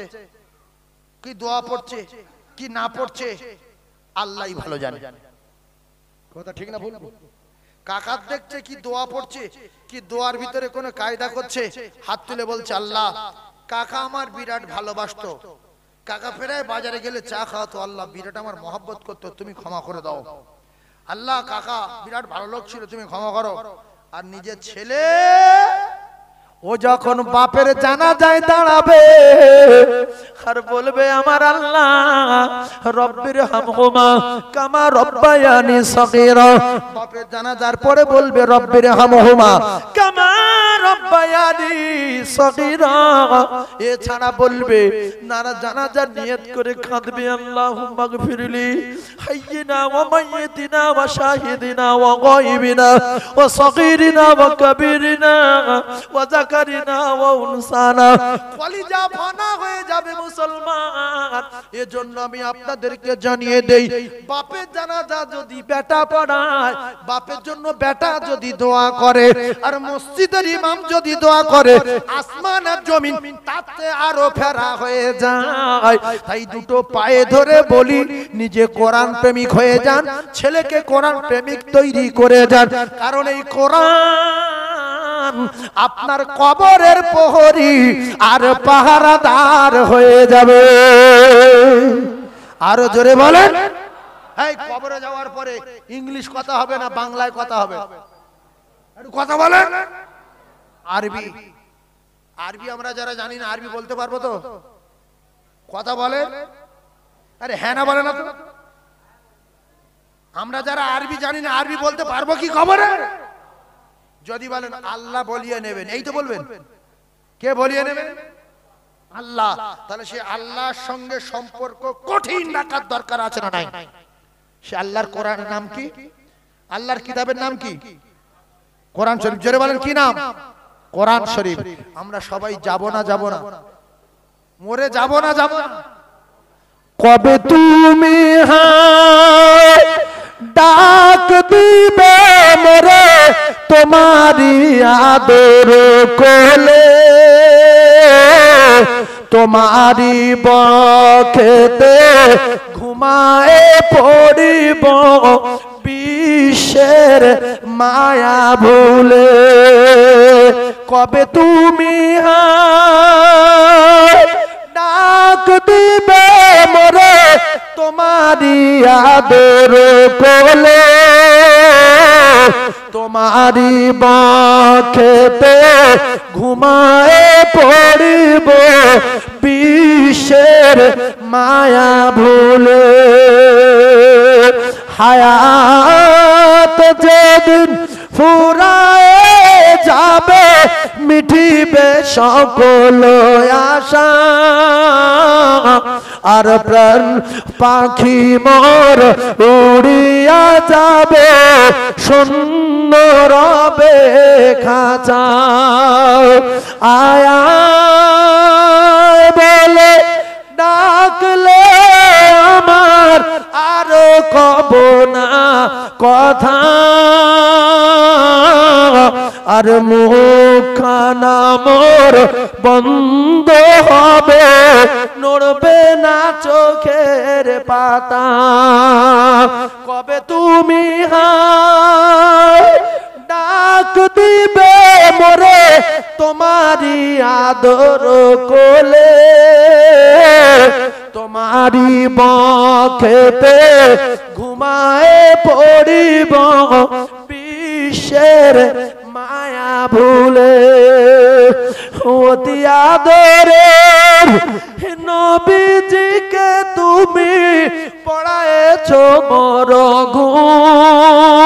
কি দোয়া পড়ছে কি না পড়ছে, আল্লাহই ভালো জানে। কথা ঠিক না ভুল? কাকার দেখছে কি দোয়া পড়ছে, কি দোয়ার ভিতরে কোনো কায়দা করছে, হাত তুলে বলছে, আল্লাহ কাকা আমার বিরাট ভালোবাসতো, কাকা ফেরায় বাজারে গেলে চা খাওয়াতো, আল্লাহ বিরাট আমার মহব্বত করতো, তুমি ক্ষমা করে দাও। আল্লাহ কাকা বিরাট ভালো লোক ছিল, তুমি ক্ষমা করো। আর নিজের ছেলে ও যখন বাপের জানাজায় দাঁড়াবে আর বলবে, আমার আল্লাহ রব্বির হামহুমা কামা রব্বায়ানি সগীরা, বাপের জানাজার পরে বলবে রব্বির হামহুমা কামা রব্বায়ানি সগীরা। এছাড়া বলবে নারা জানাজার নিয়ত করে কাঁদবে, আল্লাহুম্মা গফিরলি হাইয়িনা ওয়া মাইয়িতিনা ওয়া শাহিদিনা ওয়া গায়বিনা ওয়া সগীরিনা ওয়া কাবীরিনা ওয়া যাকারিনা ওয়া উনসানা। কলিজা ফানা হয়ে যাবে মুসলমান। এজন্য আমি আপনাদেরকে জানিয়ে দেই, বাপের জানাজা যদি বেটা পড়ায়, বাপের জন্য বেটা যদি দোয়া করে, আর মসজিদের ইমাম যদি দোয়া করে, আসমান আর জমিন তাতে আরো ফেরা হয়ে যায়। তাই দুটো পায়ে ধরে বলি, নিজে কোরআন প্রেমিক হয়ে যান, ছেলেকে কোরআন প্রেমিক তৈরি করে যান। কারণ এই কোরআন আপনার কবরের প্রহরী আর পাহারাদার হয়ে যাবে। আরো জোরে বলেন। এই কবরে যাওয়ার পরে ইংলিশ কথা হবে না, বাংলায় কথা হবে। কথা বলেন। আরবি, আরবি আমরা যারা জানি না আরবি বলতে পারবো তো? কথা বলেন। আরে হ্যাঁ না বলে না তো? আমরা যারা আরবি জানি না আরবি বলতে পারবো কি খবরে? যদি বলেন আল্লাহ বলিয়ে নেবেন, এই তো বলবেন। কে বলিয়ে নেবেন? আল্লাহ। তাহলে সে আল্লাহর সঙ্গে সম্পর্ক কঠিন রাখার দরকার আছে না নাই? সে আল্লাহর কোরআনের নাম কি? আল্লাহর কিতাবের নাম কি? কোরআন শরীফ। জোরে বলেন কি নাম? কোরআন শরীফ। আমরা সবাই যাব না, যাব না, মরে যাব না, যাব না। কবে তুমি দিবে মোরে তোমারি আদর কোলে, তোমারি বক্ষেতে ঘুমায়ে পড়িব বিশ্বের মায়া ভুলে। কবে তুমি ডাক দিবে মোরে তোমারি আদর কোলে, তোমারি বক্ষেতে ঘুমায়ে পড়িব বিশ্বের মায়া ভুলে। হায়াত যেদিন ফুরায়ে যাবে মিটিবে সকল আশা, আর প্রাণ পাখি মোর উড়িয়া যাবে শূন্য রবে খাঁচা। আয়া বলে ডাকলে আমার আর কব না কথা, আর মুখখানা মোর বন্ধ হবে নড়বে না চোখের পাতা। কবে তুমি ডাক দিবে মোরে তোমারি আদর কোলে, তোমারি বক্ষেতে ঘুমায়ে পড়িব বিশ্বের মায়া ভুলে। অতি আদরের নবীজিকে তুমি পড়ায়েছো মোর ঘুম,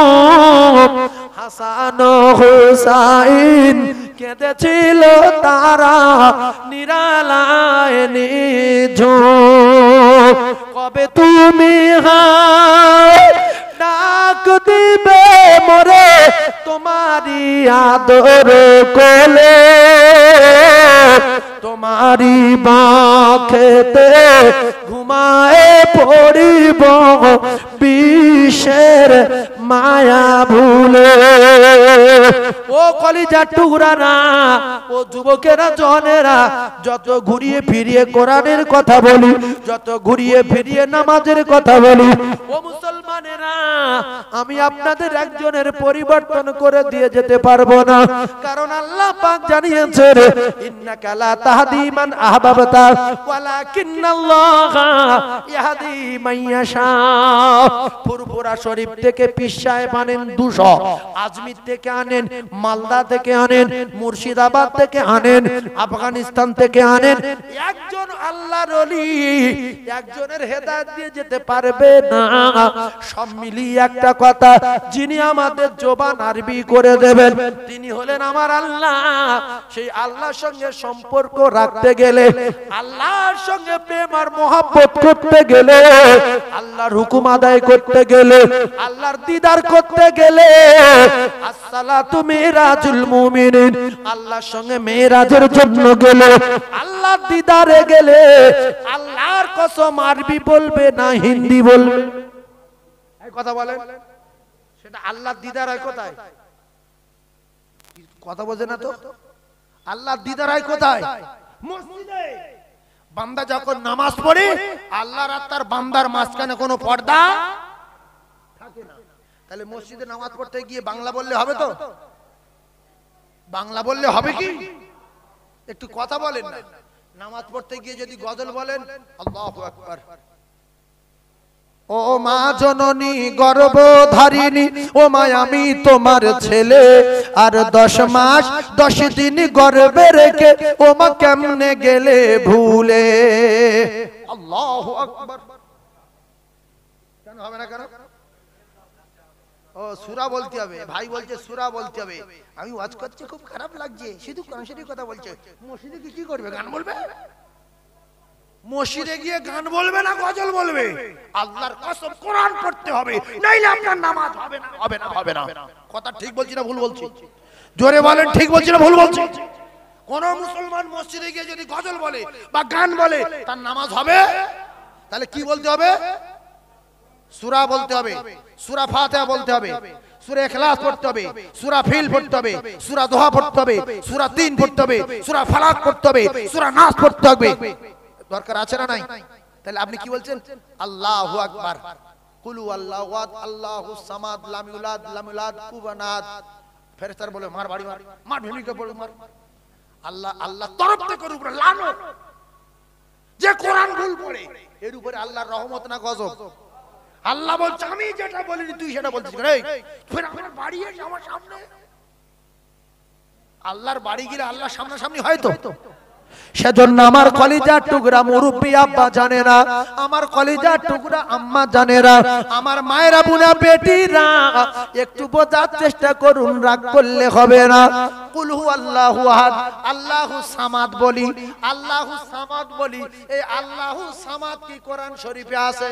হাসান হুসাইন কেঁদেছিল তারা নিরালায় নিঝুম। কবে তুমি ডাক দিবে মোরে তোমারি আদর কোলে, তোমারি বক্ষেতে ঘুমায়ে পড়িব বিশ্বের মায়া ভুলে। ও কলিজার টুকরারা, ও যুবকেরা, জনেরা, যত ঘুরিয়ে ফিরিয়ে কোরআনের কথা বলি, যত ঘুরিয়ে ফিরিয়ে নামাজের কথা বলি, ও মুসলমানেরা, আমি আপনাদের একজনের পরিবর্তন করে দিয়ে যেতে পারবো না। কারণ আল্লাহ পাক জানিয়েছেন, ইন্নাকা লা তাহদি মান আহবাবতা ওয়ালাকিন্নাল্লাহা ইয়াহদি মান ইয়াশা। ফুরফুরা শরীফ থেকে পীর সাহেব আনেন 200, আজমির থেকে আনেন, মালদা থেকে আনেন, মুর্শিদাবাদ থেকে আনেন, আফগানিস্তান থেকে আনেন, একজন আল্লাহর ওলি একজনের হেদায়েত দিয়ে যেতে পারবে না। সব মিলিয়ে একটা কথা, যিনি আমাদের জবান আরবি করে দেবেন তিনি হলেন আমার আল্লাহ। সেই আল্লাহর সঙ্গে সম্পর্ক রাখতে গেলে, আল্লাহর সঙ্গে প্রেম আর মহব্বত করতে গেলে, আল্লাহর হুকুম আদায় করতে গেলে, আল্লাহর দিদার করতে গেলে, আসসালাতু মিরাজুল মুমিনিন, আল্লাহর সঙ্গে মেরাজের জন্য গেলে, আল্লাহর দিদারে গেলে, আল্লাহর কসম আরবি বলবে না হিন্দি বলবে। এই কথা বলেন, সেটা আল্লাহর দিদার হয় কোথায়? কথা বোঝে না তো। আল্লাহর দিদার হয় কোথায়? মসজিদে। বান্দা যখন নামাজ পড়ে, আল্লাহর আর তার বান্দার মাঝখানে কোনো পর্দা থাকে না। তাহলে মসজিদে নামাজ পড়তে গিয়ে বাংলা বললে হবে তো? বাংলা বললে হবে কি? একটু কথা বলেন না। নামাজ পড়তে গিয়ে যদি গজল বলেন, আল্লাহু আকবার, ও মা জননী গর্ভধারিণী, ও মা আমি তোমার ছেলে, আর 10 মাস 10 দিন গর্ভে রেখে ও মা কেমনে গেলে ভুলে। আল্লাহু আকবার। কেন হবে না? কেন? ও সূরা বলতে হবে। ভাই বলছে সূরা বলতে হবে। আমি ওয়াজ করছি, খুব খারাপ লাগছে, শুধু কোরআন শরীফের কথা বলছে। মসজিদে কি করবে? গান বলবে? মসজিদে গিয়ে গান বলবে না গজল বলবে? আল্লাহর কসম কোরআন পড়তে হবে, নাইলে আপনার নামাজ হবে না, হবে না, হবে না। কথা ঠিক বলছি না ভুল বলছি? জোরে বলেন, ঠিক বলছি না ভুল বলছি? কোন মুসলমান মসজিদে গিয়ে যদি গজল বলে বা গান বলে, তার নামাজ হবে? তাহলে কি বলতে হবে? সূরা বলতে হবে, সূরা ফাতিহা বলতে হবে, সূরা ইখলাস পড়তে হবে, সূরা ফিল পড়তে হবে, সূরা দোহা পড়তে হবে, সূরা 3 পড়তে হবে, সূরা ফালাক পড়তে হবে, সূরা নাস পড়তে হবে। দরকার আছে না নাই? তাহলে আপনি কি বলছেন? আল্লাহু আকবার, কুল হুয়াল্লাহু আহাদ, আল্লাহুস সামাদ, লাম ইউলাদ লাম ইউলাদ কুফুয়ান আহাদ। ফেরেশতারা বলে মার বাড়ি মার, মার ভূমিকা পড়ে মার। আল্লাহ আল্লাহ তরফ থেকে উপরে লানত, যে কোরআন ভুল পড়ে এর উপরে আল্লাহর রহমত না গজব? আল্লাহ বলছে আমি যেটা বলিনি তুই সেটা বলছিস, এই ফের আমার বাড়ি এসে আমার সামনে। আল্লাহর বাড়ি গেলে আল্লাহর সামনাসামনি হয় তো। সেজন্য আমার কলিজার টুকরা মুরব্বি আব্বা জানে না, আমার কলিজার টুকরা আম্মা জানে না, আমার মায়েরা বুনা বেটিরা একটু বোঝার চেষ্টা করুন, রাগ করলে হবে না। কুল হুয়াল্লাহু আহাদ, আল্লাহুস সামাদ বলি, আল্লাহুস সামাদ বলি। এই আল্লাহুস সামাদ কি কোরআন শরীফে আছে?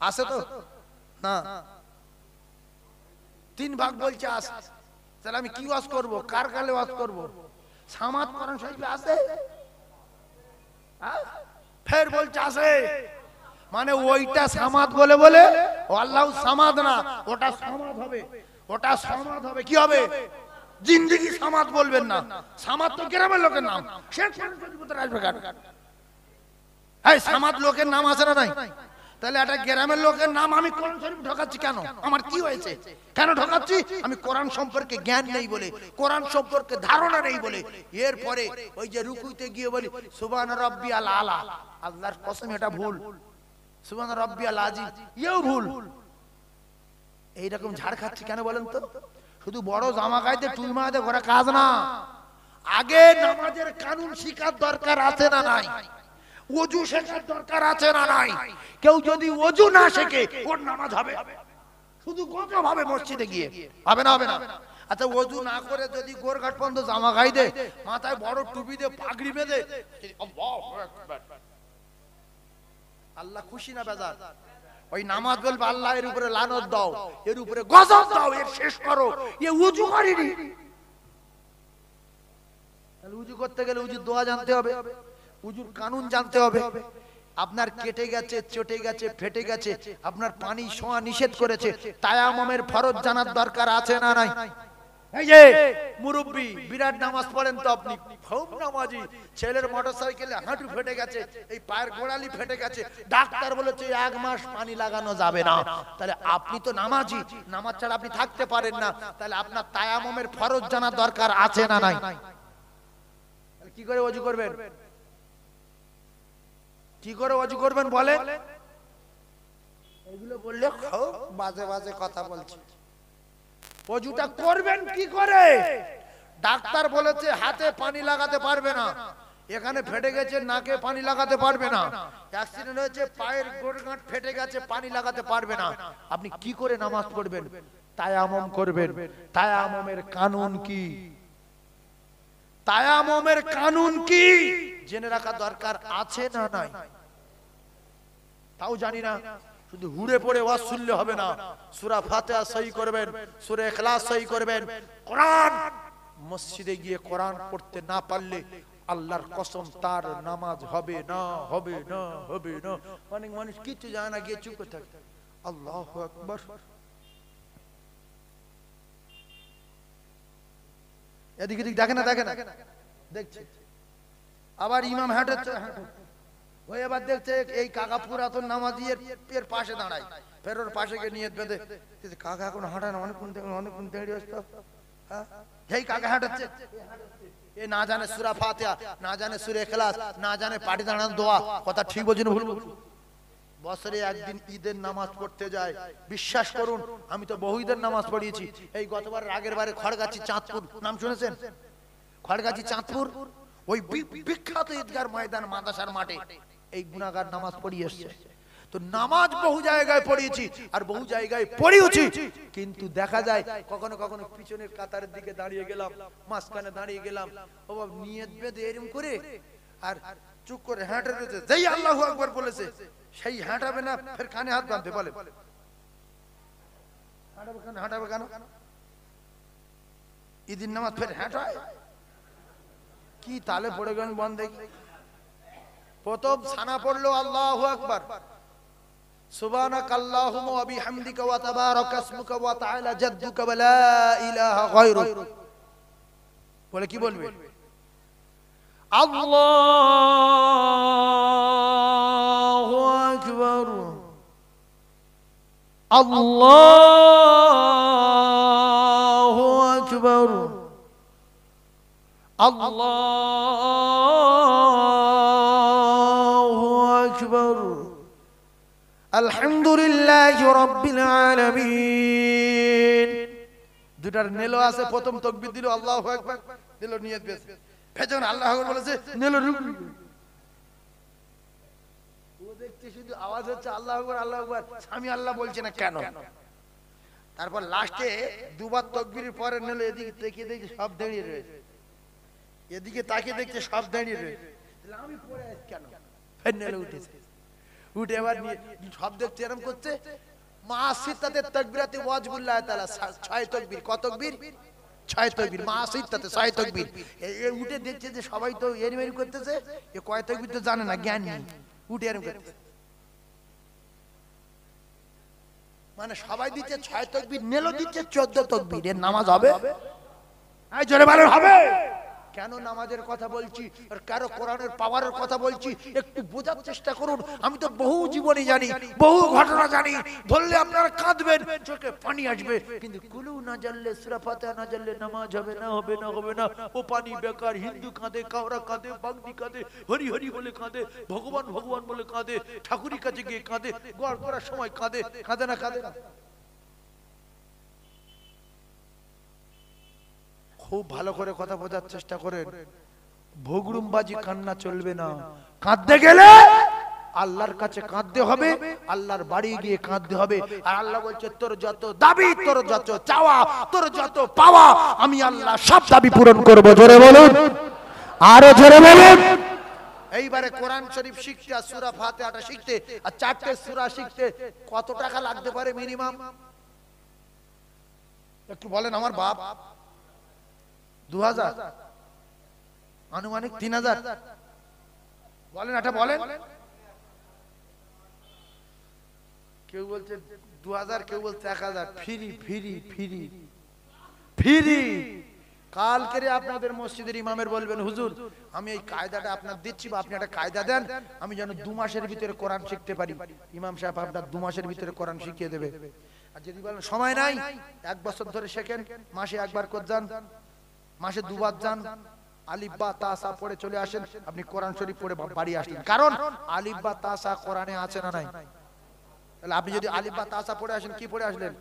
আছে তো না? 3 ভাগ বলছে আছে। তাহলে আমি কি ওয়াজ করব, কার গালে ওয়াজ করব? সামাদ কোরআন শরীফে আছে? ফের বলছে আছে, মানে ওইটা সামাদ বলে বলে ও আল্লাহ সামাদ না, ওটা সামাদ হবে, ওটা সামাদ হবে। কি হবে? জিন্দেগি সামাদ বলবেন না। সামাদ তো গ্রামের লোকের নাম, সে কোরআন শরীফে আসবে কেন? এই সামাদ লোকের নাম আছে না নাই? তাহলে একটা গ্রামের লোকের নাম আমি কোরআন শরীফ ঢোকাচ্ছি কেন? আমার কি হয়েছে? কেন ঢোকাচ্ছি? আমি কোরআন সম্পর্কে জ্ঞান নেই বলে, কোরআন সম্পর্কে ধারণা নেই বলে। এরপরে ওই যে রুকুতে গিয়ে বলি সুবহান রাব্বিয়াল আলা, আল্লাহর কসম এটা ভুল। সুবহান রাব্বিয়াল আজিম এও ভুল। এইরকম ঝাড় খাচ্ছি কেন বলেন তো? শুধু বড় জামা গাইতে টুই মারাতে ঘোরা কাজ না। আগে নামাজের কানুন শিখার দরকার আছে না নাই? ওযু শেখার দরকার আছে না নাই? কেউ যদি ওযু না শেখে ওর নামাজ হবে? শুধু গোটা ভাবে মসজিদে গিয়ে হবে না? হবে না? আচ্ছা ওযু না করে যদি গোরঘাট পর্যন্ত জামা গায়ে দে, মাথায় বড় টুপি দে, পাগড়ি বেঁধে, আল্লাহু আকবার, আল্লাহ খুশি না বেজার? ওই নামাজ বলবে আল্লাহ এর উপরে লানত দাও, এর উপরে গজব দাও, এর শেষ করো। এ ওযু করেনি। তাহলে ওযু করতে গেলে ওযুর দোয়া জানতে হবে, উজুর কানুন জানতে হবে। আপনার কেটে গেছে, চটে গেছে, ফেটে গেছে, আপনার পানি ছোঁয়া নিষেধ করেছে, তায়াম্মুমের ফরজ জানার দরকার আছে না নাই? এই যে মুরব্বি বিরাট নামাজ পড়েন তো আপনি, খুব নামাজি, ছেলের মোটরসাইকেলে হাঁটু ফেটে গেছে, এই পায়ের গোড়ালি ফেটে গেছে, ডাক্তার বলেছে 1 মাস পানি লাগানো যাবে না। তাহলে আপনি তো নামাজি, নামাজ ছাড়া আপনি থাকতে পারেন না, তাহলে আপনার তায়াম্মুমের ফরজ জানার দরকার আছে না নাই? কি করে ওযু করবেন? কি করে ওযু করবেন বলেন? এগুলো বললে খুব বাজে বাজে কথা বলছে। ওযুটা করবেন কি করে? ডাক্তার বলেছে হাতে পানি লাগাতে পারবে না, এখানে ফেটে গেছে নাকে পানি লাগাতে পারবে না, অ্যাক্সিডেন্ট হয়েছে পায়ের গোড়গাঁট ফেটে গেছে পানি লাগাতে পারবে না। আপনি কি করে নামাজ পড়বেন? তায়াম্মুম করবেন। তায়াম্মুমের কানুন কি? তায়াম্মুমের কানুন কি জেনে রাখা দরকার আছে না নাই? তাও জানি না। শুধু হুড়ে পড়ে ওয়াজ শুনলে হবে না। সূরা ফাতিহা সহি করবেন, সূরা ইখলাস সহি করবেন। কোরআন মসজিদে গিয়ে কোরআন পড়তে না পারলে আল্লাহর কসম তার নামাজ হবে না, হবে না, হবে না। অনেক মানুষ কিছু জানে না, গিয়ে চুপ করে থাকে। আল্লাহু আকবার। এদিকে দিক দেখে না, দেখে না, দেখছে। আবার ইমাম হাঁটাচ্ছে, ওই এবার দেখছে এই কাকা পুরাতন নামাজি এর পাশে দাঁড়ায়, ফের ওর পাশে গিয়ে নিয়ত বেঁধে, কাকা এখন হাঁটায় না, অনেকক্ষণ দেরি হচ্ছে। এই কাকা হাঁটাচ্ছে, এ না জানে সূরা ফাতিহা, না জানে সূরা ইখলাস, না জানে পাটি দাঁড়ানোর দোয়া। কথা ঠিক বলছি না ভুল বলছি? বছরে একদিন ঈদের নামাজ পড়তে যায়। বিশ্বাস করুন আমি তো বহু ঈদের নামাজ পড়িয়েছি। এই গতবার আগের বারে খড়গাছি চাঁদপুর, নাম শুনেছেন? খড়গাছি চাঁদপুর, ওই বিখ্যাত ঈদগার ময়দান মাদ্রাসার মাঠে এই গুনাহগার নামাজ পড়িয়ে এসেছে। তো নামাজ বহু জায়গায় পড়িয়েছি আর বহু জায়গায় পড়িয়েছি, কিন্তু দেখা যায় কখনো কখনো পিছনের কাতারের দিকে দাঁড়িয়ে গেলাম, মাঝখানে দাঁড়িয়ে গেলাম, ও বাবা নিয়ত বেঁধে এরকম করে আর চুপ করে হাঁটে রয়েছে। যেই আল্লাহু আকবার বলেছে সেই হাঁটাবে না, ফের কানে হাত বাঁধতে বলে। হাঁটাবে কেন? ঈদের নামাজ ফের হাঁটায় কি তালে পড়ে গেলেন বন্ধ দেখি। প্রথম সানা পড়লো আল্লাহু আকবার, সুবহানাকাল্লাহুম্মা ওয়া বিহামদিকা ওয়া তাবারাকা ইসমুকা ওয়া তাআলা জাদ্দুকা ওয়া লা ইলাহা গায়রুক বলে কি বলবে আল্লাহু আকবার আল্লাহু আকবার আল্লাহু আকবার আলহামদুলিল্লাহি রাব্বিল আলামিন দুটার নেলো আছে প্রথম তাকবীর দিল আল্লাহু আকবার দিল নিয়ত বেশ ফেজন আল্লাহু আকবার বলেছে নেলো রুকু ও দেখতে শুধু আওয়াজ হচ্ছে আল্লাহু আকবার আল্লাহু আকবার আমি আল্লাহ বলছি না কেন তারপর লাস্টে দুবার তাকবীরের পরে নেলো এদিকে তাকিয়ে দেখি সব দাঁড়িয়ে রয়েছে এদিকে তাকিয়ে দেখতে সব দাঁড়িয়ে রয়েছে তাহলে আমি পড়ে আছি কেন ফের নেলো উঠেছে উঠে এবার সব দেখতে এরকম করছে মা সিত্তাতে তাকবীরাতে ওয়াজিবুল্লাহ তাআলা 6 তাকবীর কত তাকবীর 6 তাকবীর মা সিত্তাতে 6 তাকবীর এই উঠে দেখছে যে সবাই তো এরিমেরি করতেছে এ কয় তাকবীর তো জানে না জ্ঞান নেই উঠে এরকম করতেছে মানে সবাই দিচ্ছে 6 তাকবীর নেলো দিচ্ছে 14 তাকবীর এর নামাজ হবে এই জোরে বলেন হবে কেন নামাজের কথা বলছি আর কারো কোরআনের পাওয়ারের কথা বলছি একটু বোঝার চেষ্টা করুন আমি তো বহু জীবনী জানি বহু ঘটনা জানি বললে আপনারা কাঁদবেন চোখে পানি আসবে কিন্তু কুলু না জানলে সূরা ফাতিহা না জানলে নামাজ হবে না হবে না হবে না ও পানি বেকার হিন্দু কাঁদে কাওড়া কাঁদে বাগদি কাঁদে হরি হরি বলে কাঁদে ভগবান ভগবান বলে কাঁদে ঠাকুরের কাছে গিয়ে কাঁদে গড় করার সময় কাঁদে কাঁদে না কাঁদে না খুব ভালো করে কথা বোঝার চেষ্টা করেন ভোগরুমবাজি কান্না চলবে না কাঁদতে গেলে আল্লাহর কাছে কাঁদতে হবে আল্লাহর বাড়ি গিয়ে কাঁদতে হবে আর আল্লাহ বলছে তোর যত দাবি তোর যত চাওয়া তোর যত পাওয়া আমি আল্লাহ সব দাবি পূরণ করব জোরে বলুন আরো জোরে বলুন এইবারে কোরআন শরীফ শিখতে আর সূরা ফাতিহাটা শিখতে আর চারটে সূরা শিখতে কত টাকা লাগতে পারে মিনিমাম একটু বলেন আমার বাপ 2000 আনুমানিক 3000 বলেন এটা বলেন কেউ বলছে 2000 কেউ বলছে 1000 ফ্রি ফ্রি ফ্রি ফ্রি কালকে আপনাদের মসজিদের ইমামের বলবেন হুজুর আমি এই কায়দাটা আপনার দিচ্ছি বা আপনি একটা কায়দা দেন আমি যেন 2 মাসের ভিতরে কোরআন শিখতে পারি ইমাম সাহেব আপনার 2 মাসের ভিতরে কোরআন শিখিয়ে দেবে আর যদি বলেন সময় নাই 1 বছর ধরে শেখেন মাসে একবার করে যান মাসে দুবার যান আলিফ বা তাসা পড়ে চলে আসেন আপনি কোরআন শরীফ পড়ে বাড়ি আসলেন কারণ আলিফ বা তাসা কোরআনে আছে না নাই তাহলে আপনি যদি আলিফ বা তাসা পড়ে আসেন কি পড়ে আসলেন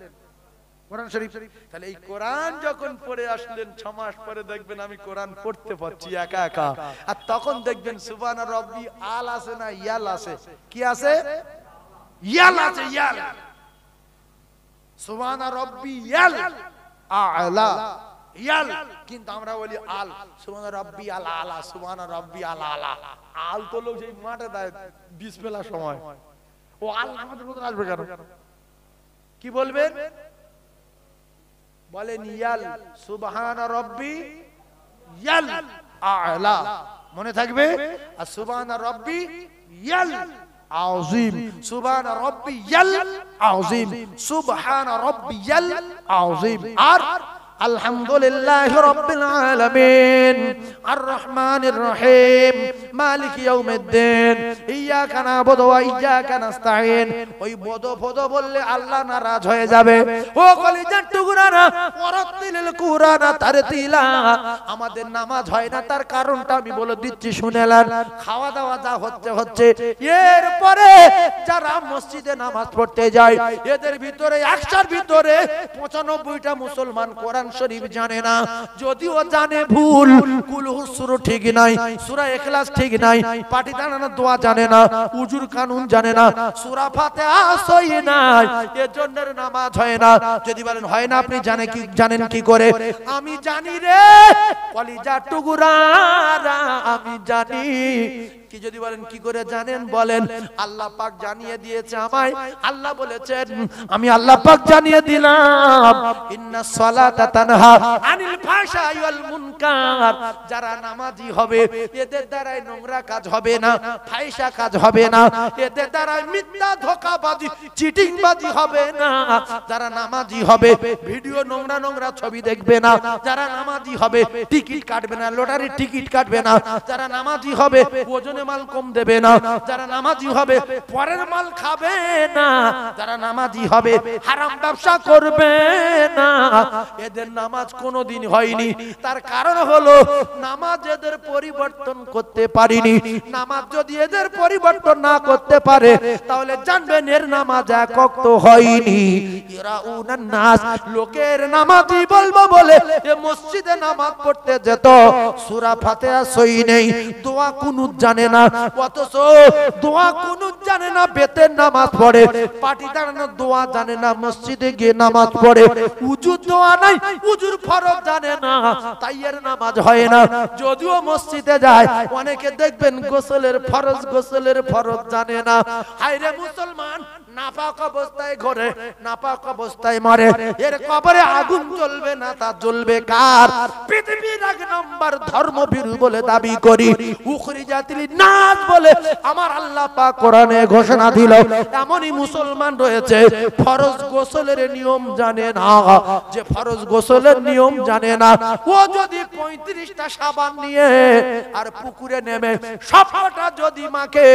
কোরআন শরীফ তাহলে এই কোরআন যখন পড়ে আসলেন 6 মাস পরে দেখবেন আমি কোরআন পড়তে পারছি একা একা আর তখন দেখবেন সুবহানা রাব্বি আল আছে না ইয়াল আছে কি আছে ইয়াল আছে ইয়াল সুবহানা রাব্বি ইয়াল আ'লা ইয়াল কিন্তু আমরা বলি আল সুবহানা রাব্বি আল আলা সুবহানা রাব্বি আল আলা আল তো লোক সেই মাঠে দেয় বিসমিল্লাহ সময় ও আল আমাদের মত আসবে কেন কি বলবেন বলেন ইয়াল সুবহানা রাব্বি ইয়াল আ'লা মনে থাকবে আর সুবহানা রাব্বি ইয়াল আযীম সুবহানা রাব্বি ইয়াল আযীম সুবহানা রাব্বি ইয়াল আযীম আর আলহামদুলিল্লাহি রাব্বিল আলামিন আর রহমানির রহিম মালিকি ইয়াউমিদ্দিন ইয়াকা না'বুদু ওয়া ইয়াকা নাস্তাঈন ওই বদো ফদো বললে আল্লাহ নারাজ হয়ে যাবে ও কলিজার টুকরারা ওয়ারাতিলিল কুরআনা তারতিলা আমাদের নামাজ হয় না তার কারণটা আমি বলে দিচ্ছি শুনেলেন খাওয়া দাওয়া যা হচ্ছে এরপরে যারা মসজিদে নামাজ পড়তে যায় এদের ভিতরে 100 এর ভিতরে 95টা মুসলমান কোরআন শরীফ জানে না যদিও জানে ভুল কুল হুসুর ঠিক নাই সূরা ইখলাস ঠিক নাই পাটি দাঁড়ানো দোয়া জানে না উজুর কানুন জানে না সূরা ফাতিহা সই নাই এজন্য নামাজ হয় না যদি বলেন হয় না আপনি জানেন কি করে আমি জানি রে কলিজা টুকরারা আমি জানি কি যদি বলেন কি করে জানেন বলেন, আল্লাহ পাক জানিয়ে দিয়েছে আমায়। আল্লাহ বলেছেন আমি আল্লাহ পাক জানিয়ে দিলাম ইন্নাস সালাতা তানহা আনিল ফাহশাই ওয়াল মুনকার। যারা নামাজি হবে এদের দ্বারাই নোংরা কাজ হবে না, ফাহিশা কাজ হবে না, এদের দ্বারাই মিথ্যা ধোঁকাবাজি চিটিংবাজি হবে না। যারা নামাজি হবে ভিডিও নোংরা নোংরা ছবি দেখবে না, যারা নামাজি হবে টিকিট কাটবে না, লটারি টিকিট কাটবে না, যারা নামাজি হবে ওজনে মাল কম দেবে না, যারা নামাজি হবে পরের মাল খাবে না, যারা নামাজি হবে হারাম ব্যবসা করবে না, এদের নামাজ কোনোদিন হয়নি। তার কারণ হলো নামাজ এদের পরিবর্তন করতে পারিনি। নামাজ যদি এদের পরিবর্তন না করতে পারে তাহলে জানবেন এর নামাজ এক ওয়াক্ত হয়নি। ইরাউনান নাস, লোকের নামাজি বলবো বলে এ মসজিদে নামাজ পড়তে যেত, সূরা ফাতিহা সহি নেই, দোয়া কুনুত জানে না, অথচ দোয়া কুনুত জানে না, বেতের নামাজ পড়ে, পাটি দাঁড়ানোর দোয়া জানে না, মসজিদে গিয়ে নামাজ পড়ে, উজুর দোয়া নাই, উজুর ফরজ জানে না, তাই এর নামাজ হয় না। যদিও মসজিদে যায় অনেকে দেখবেন গোসলের ফরজ জানে না। হায়রে মুসলমান, নাপাক অবস্থায় ঘরে, নাপাক অবস্থায় মরে, এর কবরে আগুন জ্বলবে না, তা জ্বলবে কার? পৃথিবীর এক নম্বর ধর্মভীরু বলে দাবি করি, উখরিজাতিল নাস বলে আমার আল্লাহ পাক কোরআনে ঘোষণা দিল। এমনই মুসলমান রয়েছে ফরজ গোসলের নিয়ম জানে না, যে ফরজ গোসলের নিয়ম জানে না, ও যদি 35টা সাবান নিয়ে আর পুকুরে নেমে সবটা যদি মাকে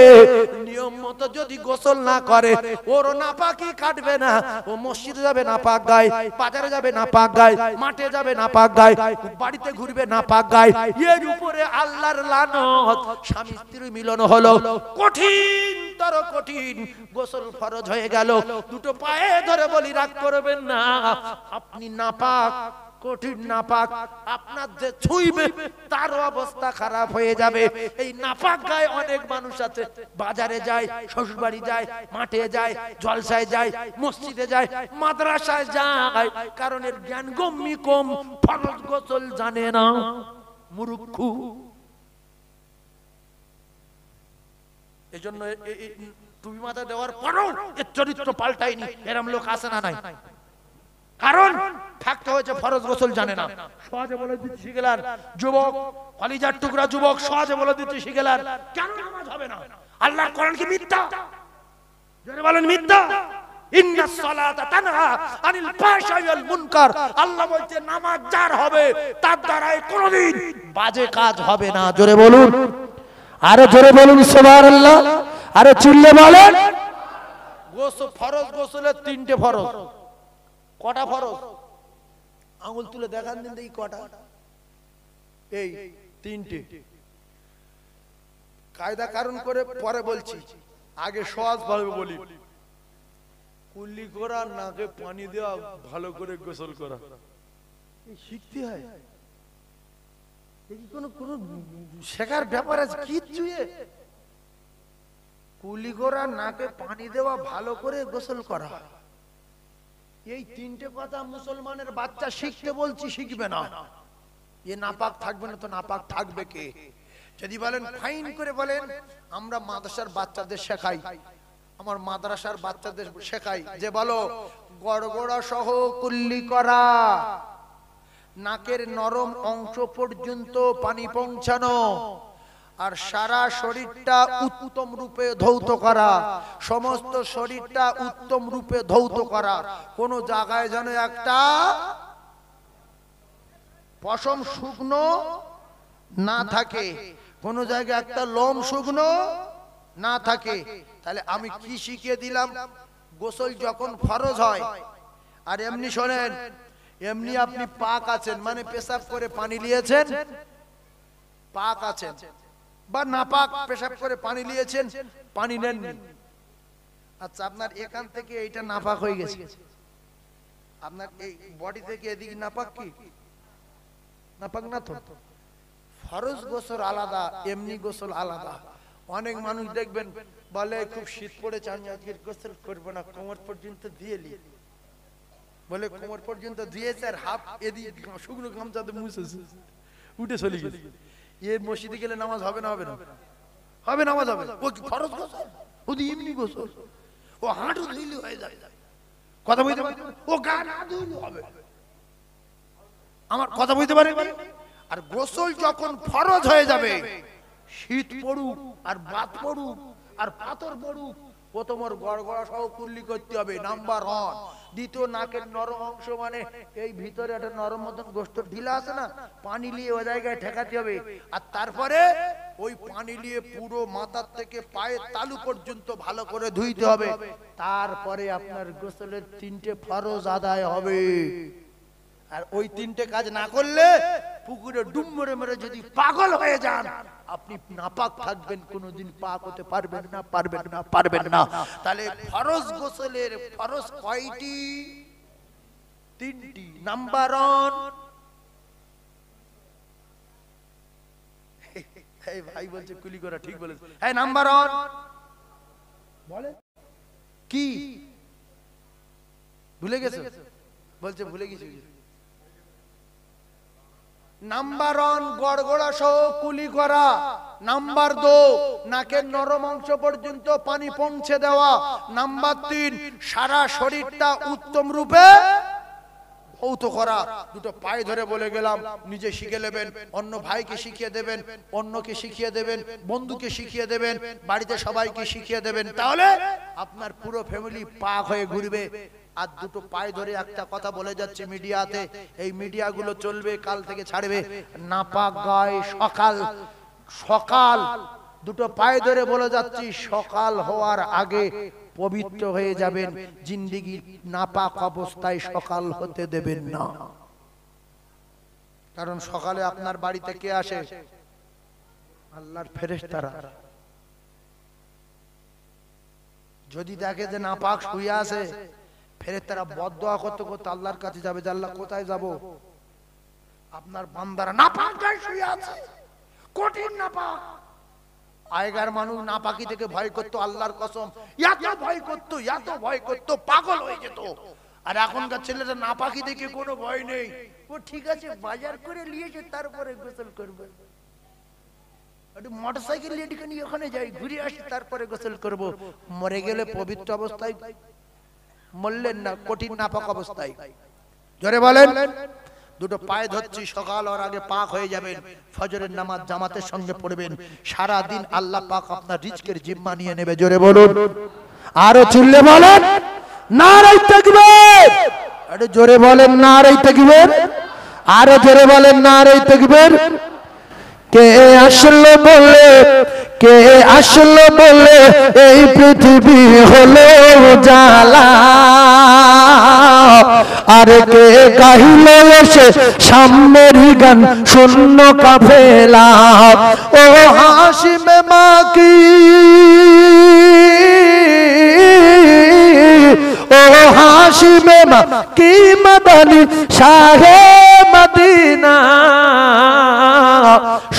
নিয়ম মতো যদি গোসল না করে, ওর নাপাকি কাটবে না। ও মসজিদে যাবে নাপাক গায়, বাজারে যাবে নাপাক গায়, মাঠে যাবে নাপাক গায়, বাড়িতে ঘুরবে নাপাক গায়। এর উপরে আল্লাহর লানত। স্বামী স্ত্রী মিলন হলো, কঠিন গোসল ফরজ হয়ে গেল, দুটো পায়ে ধরে বলি রাগ করবেন না, আপনি নাপাক, কঠিন নাপাক, আপনার যে ছুঁইবে তার অবস্থা খারাপ হয়ে যাবে। এই নাপাক গায়ে অনেক মানুষ আছে, বাজারে যায়, শ্বশুরবাড়ি যায়, মাঠে যায়, জলসায় যায়, মসজিদে যায়, মাদ্রাসায় যায়, কারণ এর জ্ঞান গম্মি কম, ফরজ গোসল জানে না, মূর্খ। এজন্য টুপি মাথা দেওয়ার পরও এর চরিত্র পাল্টায়নি, এরকম লোক আছে না নাই? কারণ থাকতে হয়েছে ফরজ গোসল জানে না। সহজে বলে দিচ্ছি শিখেলার যুবক, কলিজার টুকরা যুবক, সহজে বলে দিচ্ছি শিখেলার, কেন নামাজ হবে না? আল্লাহর কোরআন কি মিথ্যা? যারা বলেন মিথ্যা, ইন্নাস সালাতা তানহা আনিল ফাহশাই ওয়াল মুনকার। আল্লাহ বলছে নামাজ যার হবে তার দ্বারাই কোনোদিন বাজে কাজ হবে না। জোরে বলুন, আরে জোরে বলুন সুবহানাল্লাহ, আরে চিল্লে বলেন। গোসল ফরজ গোসলের 3টে ফরজ। কটা ফরজ? আঙুল তুলে দেখান দিন দেখি কটা। এই 3টে। কায়দা কারণ করে পরে বলছি, আগে সহজ ভাবে বলি। কুল্লি করা, নাকে পানি দেওয়া, ভালো করে গোসল করা, শিখতে হয়। কোনো শেখার ব্যাপার আছে কিচ্ছু? কুলি করা, নাকে পানি দেওয়া, ভালো করে গোসল করা, এই 3টে কথা মুসলমানের বাচ্চা শিখতে বলছি, শিখবে না। এ নাপাক থাকবে না তো নাপাক থাকবে কে? যদি বলেন ফাইন করে বলেন, আমরা মাদ্রাসার বাচ্চাদের শেখাই, আমার মাদ্রাসার বাচ্চাদের শেখাই যে বলো গড়গড়া সহ কুল্লি করা, নাকের নরম অংশ পর্যন্ত পানি পৌঁছানো, আর সারা শরীরটা উত্তম রূপে ধৌত করা, সমস্ত শরীরটা উত্তম রূপে ধৌত করা, কোন জায়গায় যেন একটা পশম শুকনো না থাকে, কোন জায়গায় একটা লোম শুকনো না থাকে। তাহলে আমি কি শিখিয়ে দিলাম? গোসল যখন ফরজ হয়, আর এমনি শোনেন, এমনি আপনি পাক আছেন, মানে পেশাব করে পানি নিয়েছেন, পাক আছেন, বা নাপাক পেশাব করে পানি নিয়েছেন, পানি নেননি, আচ্ছা আপনার এখান থেকে এইটা নাপাক হয়ে গেছে, আপনার এই বডি থেকে এদিকে নাপাক কি? নাপাক না তো। ফরজ গোসল আলাদা, এমনি গোসল আলাদা। অনেক মানুষ দেখবেন বলে খুব শীত পড়েছে, আমি আজকে গোসল করবো না, কোমর পর্যন্ত দিয়ে নি, বলে কোমর পর্যন্ত দিয়েছে আর হাফ এদিকে শুকনো গামছাতে মুছেছে, উঠে চলে গেছে। এ মসজিদে গেলে নামাজ হবে না? হবে না? হবে নামাজ হবে, ও কি ফরজ গোসল? ও এমনি গোসল, ও হাঁটু ধুইলে হয়ে যায়। কথা বলতে পারে, ও গা না ধুইলে হবে। আমার কথা বলতে পারে। আর গোসল যখন ফরজ হয়ে যাবে, শীত পড়ুক আর বাত পড়ুক আর পাথর পড়ুক, প্রথমর গড়গড়া সহ কুল্লি করতে হবে, নাম্বার 1। দ্বিতীয়, নাকের নরম অংশ, মানে এই ভিতরে একটা নরম মতন গোস্ত ঢিলা আছে না, পানি নিয়ে ওই জায়গায় ঠেকাতে হবে। আর তারপরে ওই পানি নিয়ে পুরো মাথার থেকে পায়ের তালু পর্যন্ত ভালো করে ধুইতে হবে। তারপরে আপনার গোসলের 3টে ফরজ আদায় হবে। আর ওই 3টে কাজ না করলে পুকুরে ডুব মেরে মেরে যদি পাগল হয়ে যান, আপনি নাপাক থাকবেন, কোনোদিন পাক হতে পারবেন না, পারবেন না, পারবেন না। তাহলে ফরজ গোসলের ফরজ কয়টি? 3টি। নাম্বার 1, এই ভাই বলছে কুলি করা, ঠিক বলেছে। হ্যাঁ, নাম্বার 1 বলে কি? ভুলে গেছে? বলছে ভুলে গেছি। নাম্বার 1 গড়গড়া সহ কুলি করা। নাম্বার 2 নাকের নরম অংশ পর্যন্ত পানি পৌঁছে দেওয়া। নাম্বার 3 সারা শরীরটা উত্তম রূপে ধৌত করা। দুটো পায়ে ধরে বলে গেলাম, নিজে শিখে নেবেন, অন্য ভাইকে শিখিয়ে দেবেন, অন্যকে শিখিয়ে দেবেন, বন্ধুকে শিখিয়ে দেবেন, বাড়িতে সবাইকে শিখিয়ে দেবেন, তাহলে আপনার পুরো ফ্যামিলি পাক হয়ে ঘুরবে। আর দুটো পায়ে ধরে একটা কথা বলে যাচ্ছে মিডিয়াতে, এই মিডিয়াগুলো চলবে, কাল থেকে ছাড়বে। নাপাক গায়ে সকাল সকাল, দুটো পায়ে ধরে বলে যাচ্ছি, সকাল হওয়ার আগে পবিত্র হয়ে যাবেন। জিন্দেগি নাপাক অবস্থায় সকাল হতে দেবেন না। কারণ সকালে আপনার বাড়িতে কে আসে? আল্লাহর ফেরেশতারা। যদি দেখে যে নাপাক শুয়ে আছে, ফেরেশতারা বদদোয়া করতে করতে আল্লাহর কাছে যাবে যে আল্লাহ কোথায় যাব? আপনার বান্দারা নাপাক গায়ে শুয়ে আছে, কঠিন নাপাক। আগেকার মানুষ নাপাকি থেকে ভয় করতো, আল্লাহর কসম এত ভয় করতো, এত ভয় করতো, পাগল হয়ে যেত। আর এখনকার ছেলেরা নাপাকি দেখে কোনো ভয় নেই, ও ঠিক আছে বাজার করে নিয়েছে, তারপরে গোসল করবে। একটু মোটরসাইকেল নিয়ে ওখানে যাই, ঘুরে আসি, তারপরে গোসল করব। মরে গেলে পবিত্র অবস্থায় মরলেন না, কঠিন নাপাক অবস্থায়। জোরে বলেন। দুটো পায়ে ধরছি, সকাল হওয়ার আগে পাক হয়ে যাবেন, ফজরের নামাজ জামাতের সঙ্গে পড়বেন। সারা দিন আল্লাহ পাক আপনার রিজকের জিম্মা নিয়ে নেবে। জোরে বলুন, আরো চিল্লে বলেন নারে তাকবীর। আরে জোরে বলেন নারে তাকবীর, আরো জোরে বলেন নারে তাকবীর। কে আসলো বলে, কে আসলো বলে এই পৃথিবী হলো জালা, আর কে গাইল এসে সামনের গান শূন্য কাফেলা। ও হাশিমে মাকি, ও হাশিমে মাকি মাদানী শাহে মদিনা।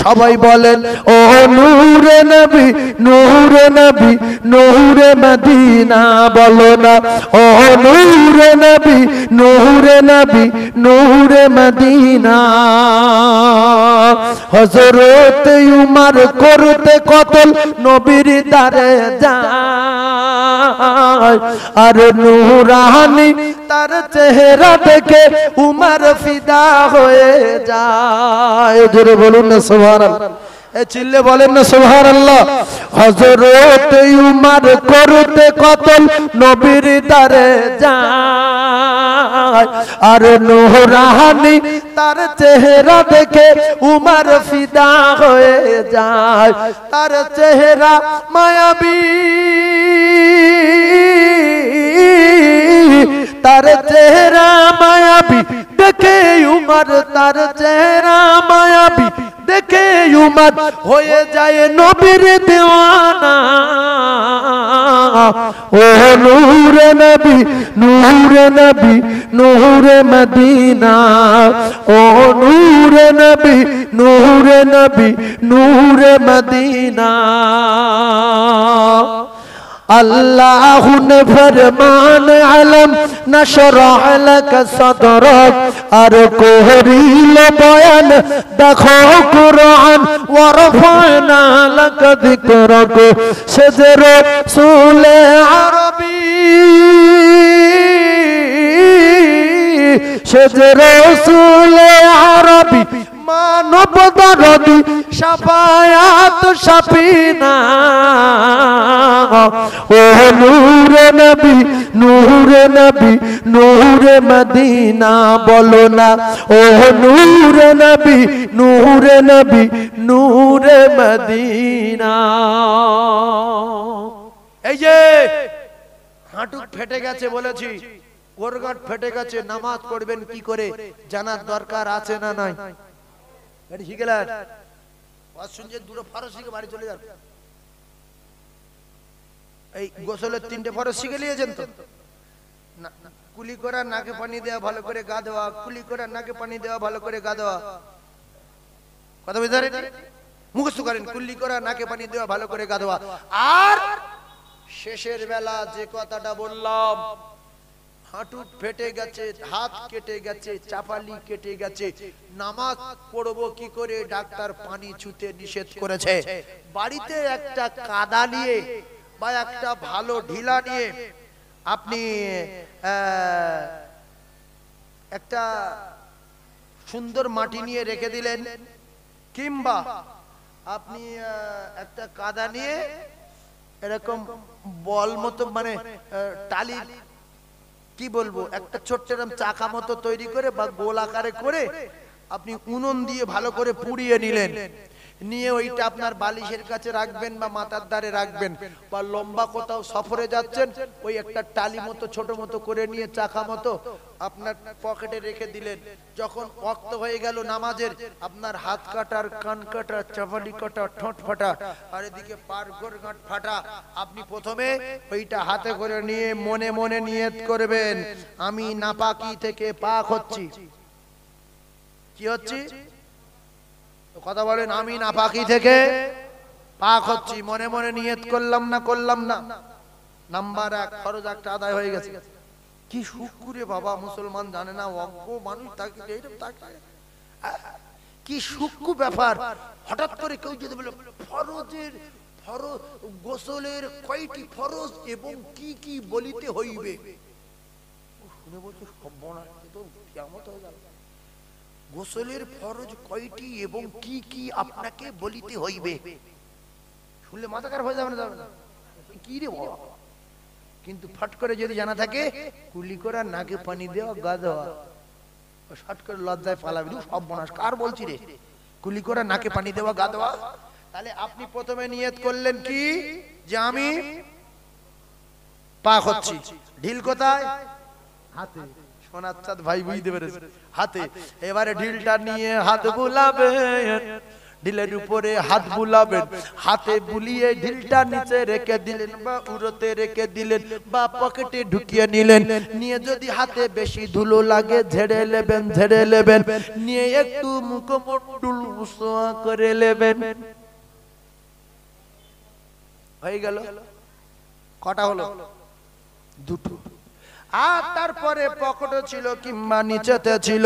সবাই বলেন ও নূরে নবী, নূরে নবী, নূরে মদিনা। বলো না ও নূরে নবী, নূরে নবী, নূরে মদিনা। হযরত উমর করতে কতল নবীর দারে যায়, আর নূরানী তার চেহারা দেখে উমর ফিদা হয়ে যায়। জোরে বলুন না সুবহানাল্লাহ, এ চিল্লে বলেন না সুবহানাল্লাহ। হযরত উমর করতে কতল নবীর দারে যায়, আর নূরানী তার চেহারা দেখে উমর ফিদা হয়ে যায়। তার চেহারা মায়াবী, তার চেহারা মায়াবী দেখে উমর, তার চেহারা মায়াবী দেখে উমর হয়ে যায় নবীর দেওয়ানা। ও নূরে নবী, নূরে নবী, নূরে মদিনা। ও নূরে নবী, নূরে নবী, নূরে মদিনা। अल्लाह ने फरमान अलम نشرح لك صدرك আর করিল বয়ান দেখো কুরআন ورفعنا لك ذكرك সে যে রাসূল আরবী সে যে রাসূল আরবী মানব দরদি শাফায়াত শাফিনা ও নূরে নবী নূরে নবী নূরে মদিনা বলো না ও নূরে নবী নূরে নবী নূরে মদিনা। এই যে হাঁটু ফেটে গেছে বলেছি, গোরগাঁট ফেটে গেছে, নামাজ পড়বেন কি করে জানার দরকার আছে না নাই? শিখে গেলেন শুনছেন দুটো ফরজ শিখে বাড়ি চলে যান। এই গোসলের 3টে ফরজ শিখে নিয়েছেন তো? কুলি করা, নাকে পানি দেওয়া, ভালো করে গা দেওয়া, কুলি করা, নাকে পানি দেওয়া, ভালো করে গা দেওয়া, কথা বুঝতে পারেন? মুখস্থ করেন, কুলি করা, নাকে পানি দেওয়া, ভালো করে গা দেওয়া। আর শেষের বেলা যে কথাটা বললাম, হাঁটু ফেটে গেছে, হাত কেটে গেছে, চাপালি কেটে গেছে, নামাজ পড়বো কি করে? ডাক্তার পানি ছুঁতে নিষেধ করেছে। বাড়িতে একটা কাদা নিয়ে বা একটা ভালো ঢিলা নিয়ে আপনি একটা সুন্দর মাটি নিয়ে রেখে দিলেন, কিংবা আপনি একটা কাদা নিয়ে এরকম বল মতো মানে টালি কি বলবো একটা ছোট্ট এরকম চাকা মতো তৈরি করে বা গোল আকারে করে আপনি উনুন দিয়ে ভালো করে পুড়িয়ে নিলেন, নিয়ে ওইটা আপনার বালিশের কাছে রাখবেন বা মাথার ধারে রাখবেন, বা লম্বা কোথাও সফরে যাচ্ছেন ওই একটা টালি মতো ছোট মতো করে নিয়ে চাকা মতো আপনার পকেটে রেখে দিলেন। যখন ওয়াক্ত হয়ে গেল নামাজের, আপনার হাত কাটার, কান কাটা, চাপালি কাটা, ঠোঁট ফাটা আর এদিকে পার গোরগাঁট ফাটা, আপনি প্রথমে ওইটা হাতে করে নিয়ে মনে মনে নিয়ত করবেন, আমি নাপাকি থেকে পাক হচ্ছি। কি হচ্ছি? কথা বলেন, আমি নাপাকি থেকে পাক হচ্ছি। মনে মনে নিয়ত করলাম না? করলাম না? নাম্বার 1 ফরজ একটা আদায় হয়ে গেছে। কি শুকুরে বাবা, মুসলমান জানে না, অজ্ঞ মানুষ তাকে কি সূক্ষ্ম ব্যাপার। হঠাৎ করে কেউ যদি বলে ফরজের ফরজ গোসলের কয়টি ফরজ এবং কি কি বলিতে হইবে, শুনে বলছো সর্বনাশ, তো কিয়ামত হয়ে গেল। গোসলের ফরজ কয়টি এবং কি কি আপনাকে বলিতে হইবে, শুনলে মাথা খারাপ হয়ে যাবে না? যাবে না? কি রে বাবা। কিন্তু ফট করে যদি জানা থাকে কুলি করা, নাকে পানি দেওয়া, গা দেওয়া, ফট করে লজ্জায় পালাবি, সব বনাস কার বলছি রে, কুলি করা, নাকে পানি দেওয়া, গা দেওয়া। তাহলে আপনি প্রথমে নিয়ত করলেন কি, যে আমি পাক হচ্ছি। ঢিল কোথায়? হাতে। সোনার চাঁদ ভাই বুঝতে পেরেছে, হাতে। এবারে ঢিলটা নিয়ে হাত বুলাবেন, ঢিলের উপরে হাত বুলাবেন, হাতে বুলিয়ে ঢিলটা নিচে রেখে দিলেন বা উড়োতে রেখে দিলেন বা পকেটে ঢুকিয়ে নিলেন। নিয়ে যদি হাতে বেশি ধুলো লাগে ঝেড়ে নেবেন, ঝেড়ে নেবেন, নিয়ে একটু মুখমণ্ডল মুছোয়া করে নেবেন। হয়ে গেল। কটা হলো? দুটো। আর তারপরে পকেটে ছিল কিংবা নিচেতে ছিল,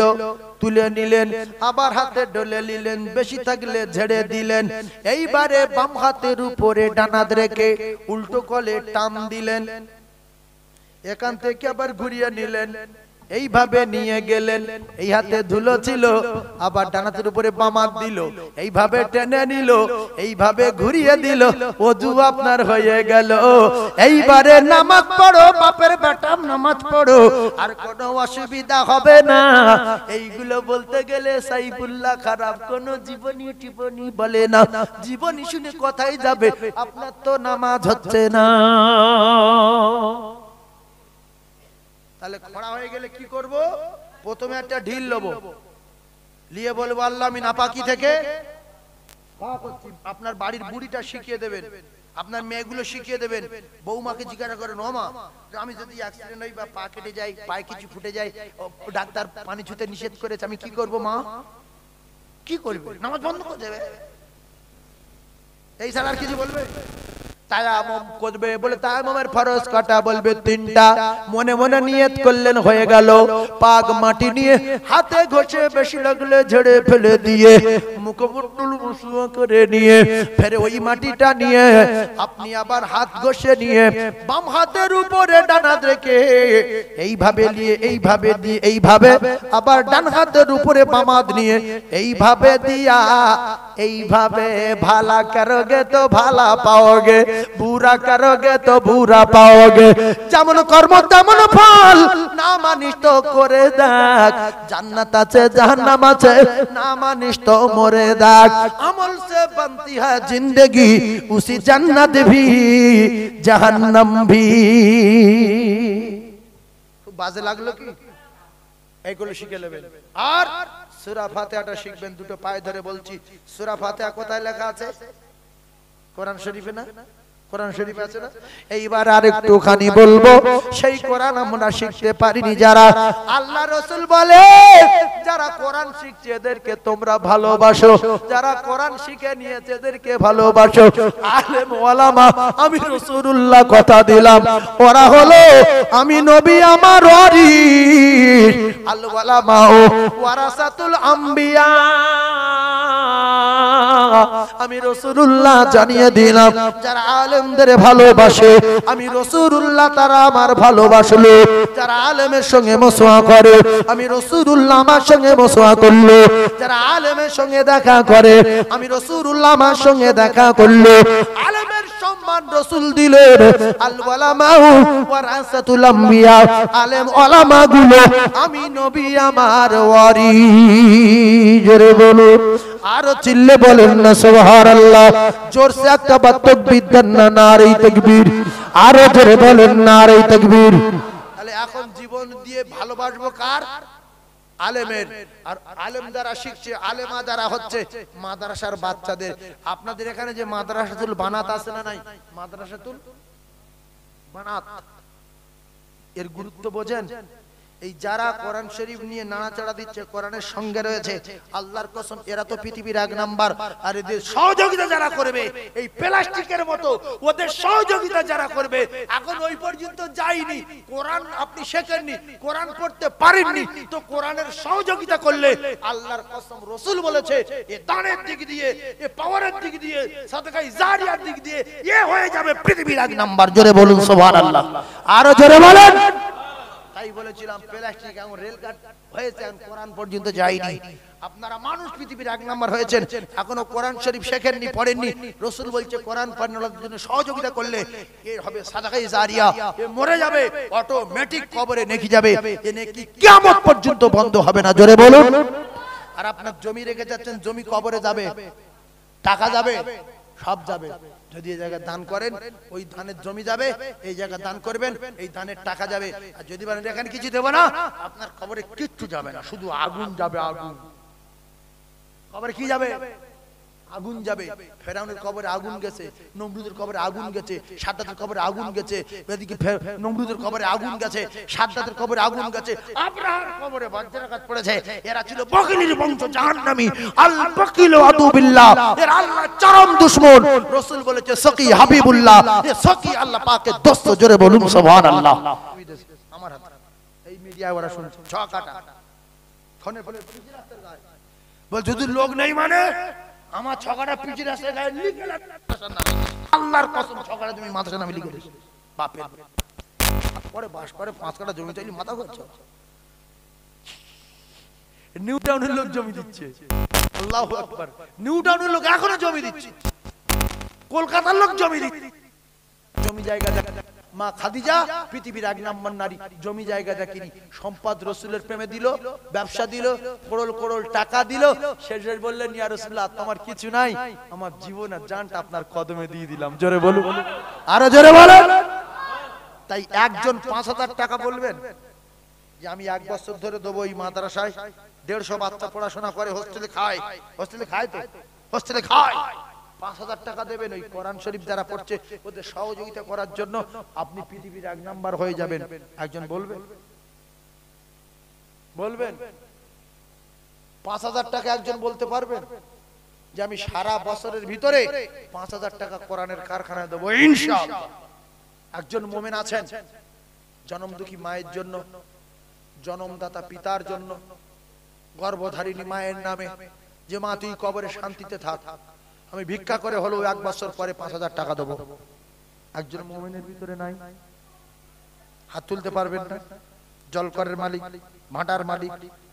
তুলে নিলেন, আবার হাতে ডলে নিলেন, বেশি থাকলে ঝেড়ে দিলেন। এইবারে বাম হাতের উপরে ডানাত রেখে উল্টো কলে টান দিলেন, এখান থেকে আবার ঘুরিয়ে নিলেন, এইভাবে নিয়ে গেলেন। এই হাতে ধুলো ছিল, আবার ডানাতের উপরে বাম হাত দিল, এইভাবে টেনে নিল, এইভাবে ঘুরিয়ে দিল, ওযু আপনার হয়ে গেল। এইবারে নামাজ পড়ো বাপের বেটা, নামাজ পড়ো, আর কোনো অসুবিধা হবে না। এইগুলো বলতে গেলে সাইফুল্লাহ খারাপ কোনো জীবনী টিপনি বলে না, জীবনী শুনে কথাই যাবে, আপনার তো নামাজ হচ্ছে না। তাহলে খড়া হয়ে গেলে কি করব? প্রথমে একটা ঢিল নেব, নিয়ে বলবো আল্লাহ আমি নাপাকি থেকে পাক হচ্ছি। আপনার বাড়ির বুড়িটা শিখিয়ে দেবেন, আপনার মেয়েগুলো শিখিয়ে দেবেন। বৌমাকে জিজ্ঞাসা করেন, ও মা আমি যদি অ্যাক্সিডেন্ট হই বা পা কেটে যাই, পায়ে কিছু ফুটে যায়, ডাক্তার পানি ছুঁতে নিষেধ করেছে, আমি কি করব মা? কি করবে? নামাজ বন্ধ করে দেবে। এই ছাড়া আর কিছু বলবে? তায়াম্মুম করবে, বলে তায়াম্মুমের ফরজ কটা, বলবে 3টা। মনে মনে নিয়ত করলেন, হয়ে গেল। পাক মাটি নিয়ে হাতে ঘষে বেশি লাগলে ঝেড়ে ফেলে দিয়ে মুখমণ্ডল মুসুয়া করে নিয়ে ফের ওই মাটিটা নিয়ে আপনি আবার হাত ঘষে নিয়ে বাম হাতের উপরে ডান হাত রেখে এইভাবে নিয়ে এইভাবে দিয়ে এইভাবে আবার ডান হাতের উপরে বাম হাত নিয়ে এইভাবে দিয়া এইভাবে ভালা করোগে তো ভালা পাওগে, বুরা করোগে তো বুরা পাওগে। যেমন কর্ম তেমন ফল, না মানিস তো করে দেখ, জান্নাত আছে জাহান্নাম আছে, না মানিস তো মরে দেখ। আমল সে बनती है जिंदगी, उसी जन्नत भी जहन्नम भी। খুব বাজে লাগলো কি? এইগুলো শিখে নেবেন। আর সূরা ফাতিহাটা শিখবেন। দুটো পায়ে ধরে বলছি, সূরা ফাতিহা কোথায় লেখা আছে? কোরআন শরীফে না? কোরআন শরীফে আছে না? এইবার আরেকটুখানি বলবো, সেই কোরআন আমরা শিখতে পারিনি যারা, আল্লাহ রাসূল বলে যারা কোরআন শিখছে এদেরকে তোমরা ভালোবাসো, যারা কোরআন শিখে নিয়েছে এদেরকে ভালোবাসো। আলেম ওলামা আমি রাসূলুল্লাহ কথা দিলাম, ওরা হলো আমি নবী আমার ওয়ারিস। আল ওলামা ওয়ারাসাতুল আম্বিয়া, আমি রাসূলুল্লাহ জানিয়ে দিলাম যারা আলেমদের ভালোবাসে আমি রাসূলুল্লাহ তারা আমার ভালোবাসলো। যারা আলেমের সঙ্গে মুসাফা করে আমি রাসূলুল্লাহ আমার সঙ্গে মুসাফা করলো। যারা আলেমের সঙ্গে দেখা করে আমি রাসূলুল্লাহ আমার সঙ্গে দেখা করলো। আলেমের সম্মান রাসূল দিলেন, আল ওলামা ওয়ারাসাতুল আম্বিয়া, আলেম ওলামা গুলো আমি নবী আমার ওয়ারিস। জোরে বলুন, আরো চিল্লে বলেন না সুবহানাল্লাহ। জোরসে একটা বার তাকবীর দেন না, নারে তাকবীর। আরো জোরে বলেন নারে তাকবীর। তাহলে এখন জীবন দিয়ে ভালোবাসবো কার? আলেমের। আর আলেম যারা শিখছে, আলেমা যারা হচ্ছে মাদ্রাসার বাচ্চাদের। আপনাদের এখানে যে মাদ্রাসাতুল বানাত আছে না নাই? মাদ্রাসাতুল বানাত, এর গুরুত্ব বোঝেন? এই যারা কোরআন শরীফ নিয়ে নাড়াচাড়া দিচ্ছে, কোরআনের সঙ্গে রয়েছে, আল্লাহর কসম এরা তো পৃথিবীর 1 নাম্বার। আর এদের সহযোগিতা যারা করবে এই প্লাস্টিকের মতো, ওদের সহযোগিতা যারা করবে, এখন ওই পর্যন্ত যায়নি, কোরআন আপনি শেখেননি, কোরআন পড়তে পারেননি, তো কোরআনের সহযোগিতা করলে আল্লাহর কসম রাসূল বলেছে এ দানের দিক দিয়ে, এ পাওয়ারের দিক দিয়ে, সাদকায়ে জারিয়ার দিক দিয়ে এ হয়ে যাবে পৃথিবীর 1 নাম্বার। জোরে বলুন সুবহানাল্লাহ। আরো জোরে বলেন। তাই বলেছিলাম প্লাস্টিক এখন রেলগাড়ি হয়েছে, কোরআন পর্যন্ত যায়নি। আপনারা মানুষ পৃথিবীর 1 নাম্বার হয়েছেন, এখনো কোরআন শরীফ শেখেননি, পড়েননি। রাসূল বলছে কোরআন পড়ানোর জন্য সহযোগিতা করলে এর হবে সাদাকায়ে জারিয়া, এ মরে যাবে অটোমেটিক কবরে নেকি যাবে, এ নেকি কিয়ামত পর্যন্ত বন্ধ হবে না। জোরে বলুন। আর আপনার জমি রেখে যাচ্ছেন, জমি কবরে যাবে, টাকা যাবে, সব যাবে। যদি এই জায়গায় দান করেন ওই ধানের জমি যাবে, এই জায়গায় দান করবেন এই ধানের টাকা যাবে। আর যদি বলেন এখানে কিছু দেব না, আপনার কবরে কিচ্ছু যাবে না, শুধু আগুন যাবে। আগুন কবরে কি যাবে? আগুন যাবে। ফেরাউনের কবরে আগুন গেছে, নমরুদের কবরে আগুন গেছে, সাদ্দাতের কবরে আগুন গেছে, এদিকে নমরুদের কবরে আগুন গেছে, সাদ্দাতের কবরে আগুন গেছে, আব্রাহার কবরে বজ্রাঘাত পড়েছে। এরা ছিল বকিলের বংশ, জাহান্নামী। আল বকিল আদু বিল্লাহ, এরা আল্লাহর চরম দুশমন। রাসূল বলেছে সকি হাবিবুল্লাহ, এ সকি আল্লাহ পাকের দোস্ত। জোরে বলুন সুবহানাল্লাহ। আমার হাত এই মিডিয়ায় ওরা শুনছে, ছকাটা ফোনে ফোনে বল, যদি লোক নেই মানে আমার ছকাটা পিছে রাস্তায় গায়ে লিখে আল্লাহর কসম ছকাটা তুমি মাদ্রাসা নামে লিখে দিস। বাপের পরে বাস করে 5 কাঠা জমি চাইলি মাথা ঘুরছে। নিউ টাউনের লোক জমি দিচ্ছে, আল্লাহু আকবার। নিউ টাউনের লোক এখনো জমি দিচ্ছে, কলকাতার লোক জমি দিচ্ছে। জমি জায়গা মা খাদিজা পৃথিবীর 1 নাম্বার নারী, জমি জায়গা কিনি, সম্পদ রাসূলের প্রেমে দিল, ব্যবসা দিল, করোল করোল টাকা দিল। শেষে বললেন ইয়া রাসূলুল্লাহ তোমার কিছু নাই, আমার জীবন আর জানটা আপনার কদমে দিয়ে দিলাম। জোরে বলুন, আরো জোরে বলেন। তাই একজন 5000 টাকা বলবেন যে আমি 1 বছর ধরে দেবো এই মাদ্রাসায়, 150 বাচ্চা পড়াশোনা করে, হোস্টেলে খায়, হোস্টেলে খায় তো, হোস্টেলে খায়, 5000 টাকা দেবেন। ওই কোরআন শরীফ যারা পড়ছে ওদের সহযোগিতা করার জন্য আপনি পৃথিবীর 1 নাম্বার হয়ে যাবেন। একজন বলবেন, বলবেন 5000 টাকা একজন বলতে পারবেন? যে আমি সারা বছরের ভিতরে 5000 টাকা কোরআনের কারখানায় দেবো ইনশাআল্লাহ। একজন মুমিন আছেন জনম দুঃখী মায়ের জন্য, জনমদাতা পিতার জন্য, গর্ভধারিণী মায়ের নামে, যে মা তুই কবরে শান্তিতে থাক, আমি ভিক্ষা করে হলেও 1 বছর পরে 5000 টাকা দেবো। একজন মুমিনের ভিতরে নাই? হাত তুলতে পারবেন না? জলকরের মালিক, ভাটার মালিক,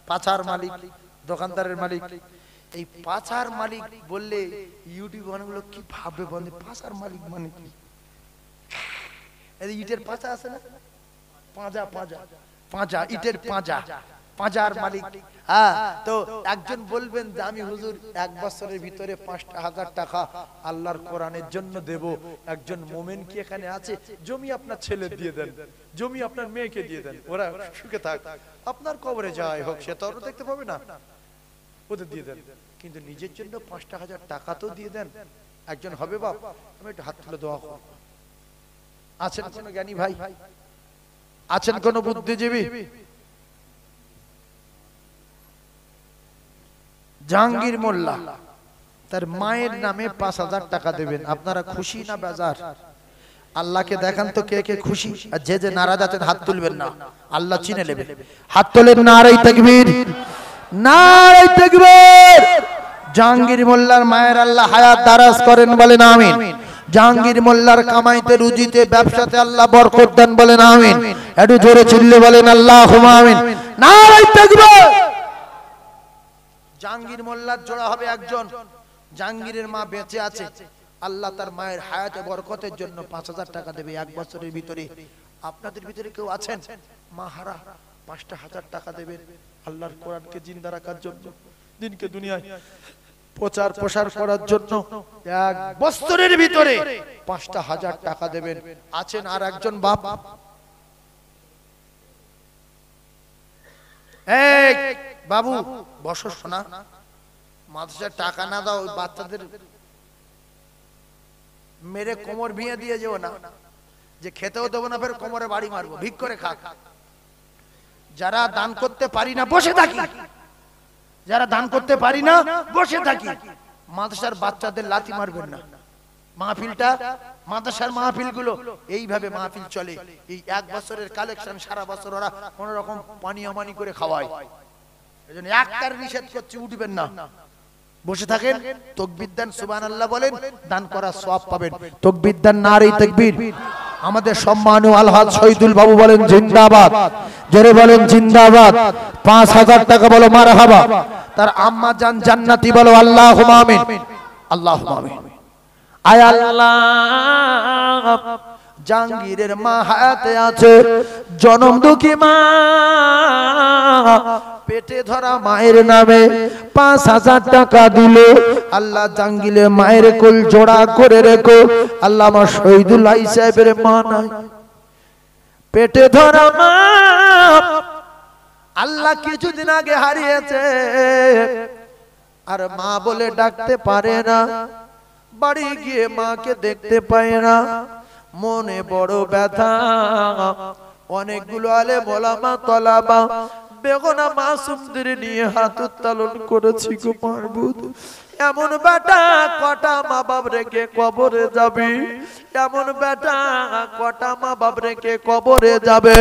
পাছার মালিক, দোকানদারের মালিক। এই পাছার মালিক বললে ইউটিউব অনেকগুলো কি ভাববে, বলে পাছার মালিক মানে কি? এই ইটের পাঁচা আছে না, পাঁজা পাঁজা পাঁজা, ইটের পাঁজা, পাঁজার মালিক। হ্যাঁ, তো একজন বলবেন যে আমি হুজুর 1 বছরের ভিতরে 5000 টাকা আল্লাহর কোরআনের জন্য দেব। একজন মোমেন কি এখানে আছে? জমি আপনার ছেলে দিয়ে দেন, জমি আপনার মেয়েকে দিয়ে দেন, ওরা সুখে থাক, আপনার কবরে যাই হোক, সে তো আর দেখতে পাবে না, ওদের দিয়ে দেন। কিন্তু নিজের জন্য 5000 টাকা তো দিয়ে দেন। একজন হবে বাপ? আমি একটু হাত তুলে দোয়া করব। আছেন কোন জ্ঞানী ভাই? আছেন কোন বুদ্ধিজীবী? জাহাঙ্গীর মোল্লা তার মায়ের নামে 5000 টাকা দেবেন। আপনারা খুশি না বেজার? আল্লাহকে দেখান তো কে কে খুশি। আর যে যে নারাজ আছেন হাত তুলবেন না, আল্লাহ চিনে নেবে। হাত তোলেন, নারে তাকবীর, নারে তাকবীর। জাহাঙ্গীর মোল্লার মায়ের আল্লাহ হায়াত দারাজ করেন, বলেন আমিন। জাহাঙ্গীর মোল্লার কামাইতে, রুজিতে, ব্যবসাতে আল্লাহ বরকত দেন, বলেন আমিন। একটু জোরে চিল্লে বলেন আল্লাহুম্মা আমিন, নারে তাকবীর। জাহাঙ্গীর মোল্লার জোড়া হবে একজন। জাহাঙ্গীরের মা বেঁচে আছে, আল্লাহ তার মায়ের হায়াতে বরকতের জন্য 5000 টাকা দেবে 1 বছরের ভিতরে। আপনাদের ভিতরে কেউ আছেন মা হারা? 5000 টাকা দেবেন আল্লাহর কোরআনকে জিন্দা রাখার জন্য, দিনকে দুনিয়ায় প্রচার প্রসার করার জন্য। 1 বছরের ভিতরে 5000 টাকা দেবেন। আছেন আর একজন বাপ? এই বাবু বসো শোনা, মাদ্রাসায় টাকা না দাও, ওই বাচ্চাদের মেরে কোমর ভেঙে দিয়ে যেও না, যে খেতেও দেবো না, ফের কোমরে বাড়ি মারবো, ভিক করে খাক। যারা দান করতে পারি না বসে থাকি, যারা দান করতে পারি না বসে থাকি। মাদ্রাসার বাচ্চাদের লাথি মারবেন না। মাহফিলটা, মাদ্রাসার মাহফিল গুলো এইভাবে মাহফিল চলে। এই 1 বছরের কালেকশন সারা বছর ওরা কোন রকম পানি আমানি করে খাওয়ায়। এজন্য একটার নিষেধ করছে, উঠবেন না, বসে থাকেন, তাকবীর দেন, সুবহানাল্লাহ বলেন, দান করার সওয়াব পাবেন। তাকবীর দেন, নারে তাকবীর। আমাদের সম্মানীয় আলহাজ শহীদুল বাবু বলেন জিন্দাবাদ, জোরে বলেন জিন্দাবাদ। 5000 টাকা বলো মারহাবা। তার আম্মা জান জান্নাতি বলো আল্লাহুম্মা আমিন, আল্লাহুম্মা আমিন। আয় আল্লাহ, জাহাঙ্গীরের মা হায়াতে আছে, জনম দুঃখী মা, পেটে ধরা মায়ের নামে 5000 টাকা দিল। আল্লাহ জাহাঙ্গীরের মায়ের কোল জোড়া করে রেখো। আল্লাহ আমার শহীদুল্লাহ সাহেবের মা নাই, পেটে ধরা মা, আল্লাহ কিছুদিন আগে হারিয়েছে, আর মা বলে ডাকতে পারে না, বাড়ি গিয়ে মাকে দেখতে পায় না, মনে বড় ব্যথা। অনেকগুলো আলেম ওলামা তলাবা বেগনা মাসুমদের নিয়ে হাত উত্তোলন করেছি গো মাহবুব। এমন বেটা কটা মা বাপ রেখে কবরে যাবে, এমন বেটা কটা মা বাপ রেখে কবরে যাবে।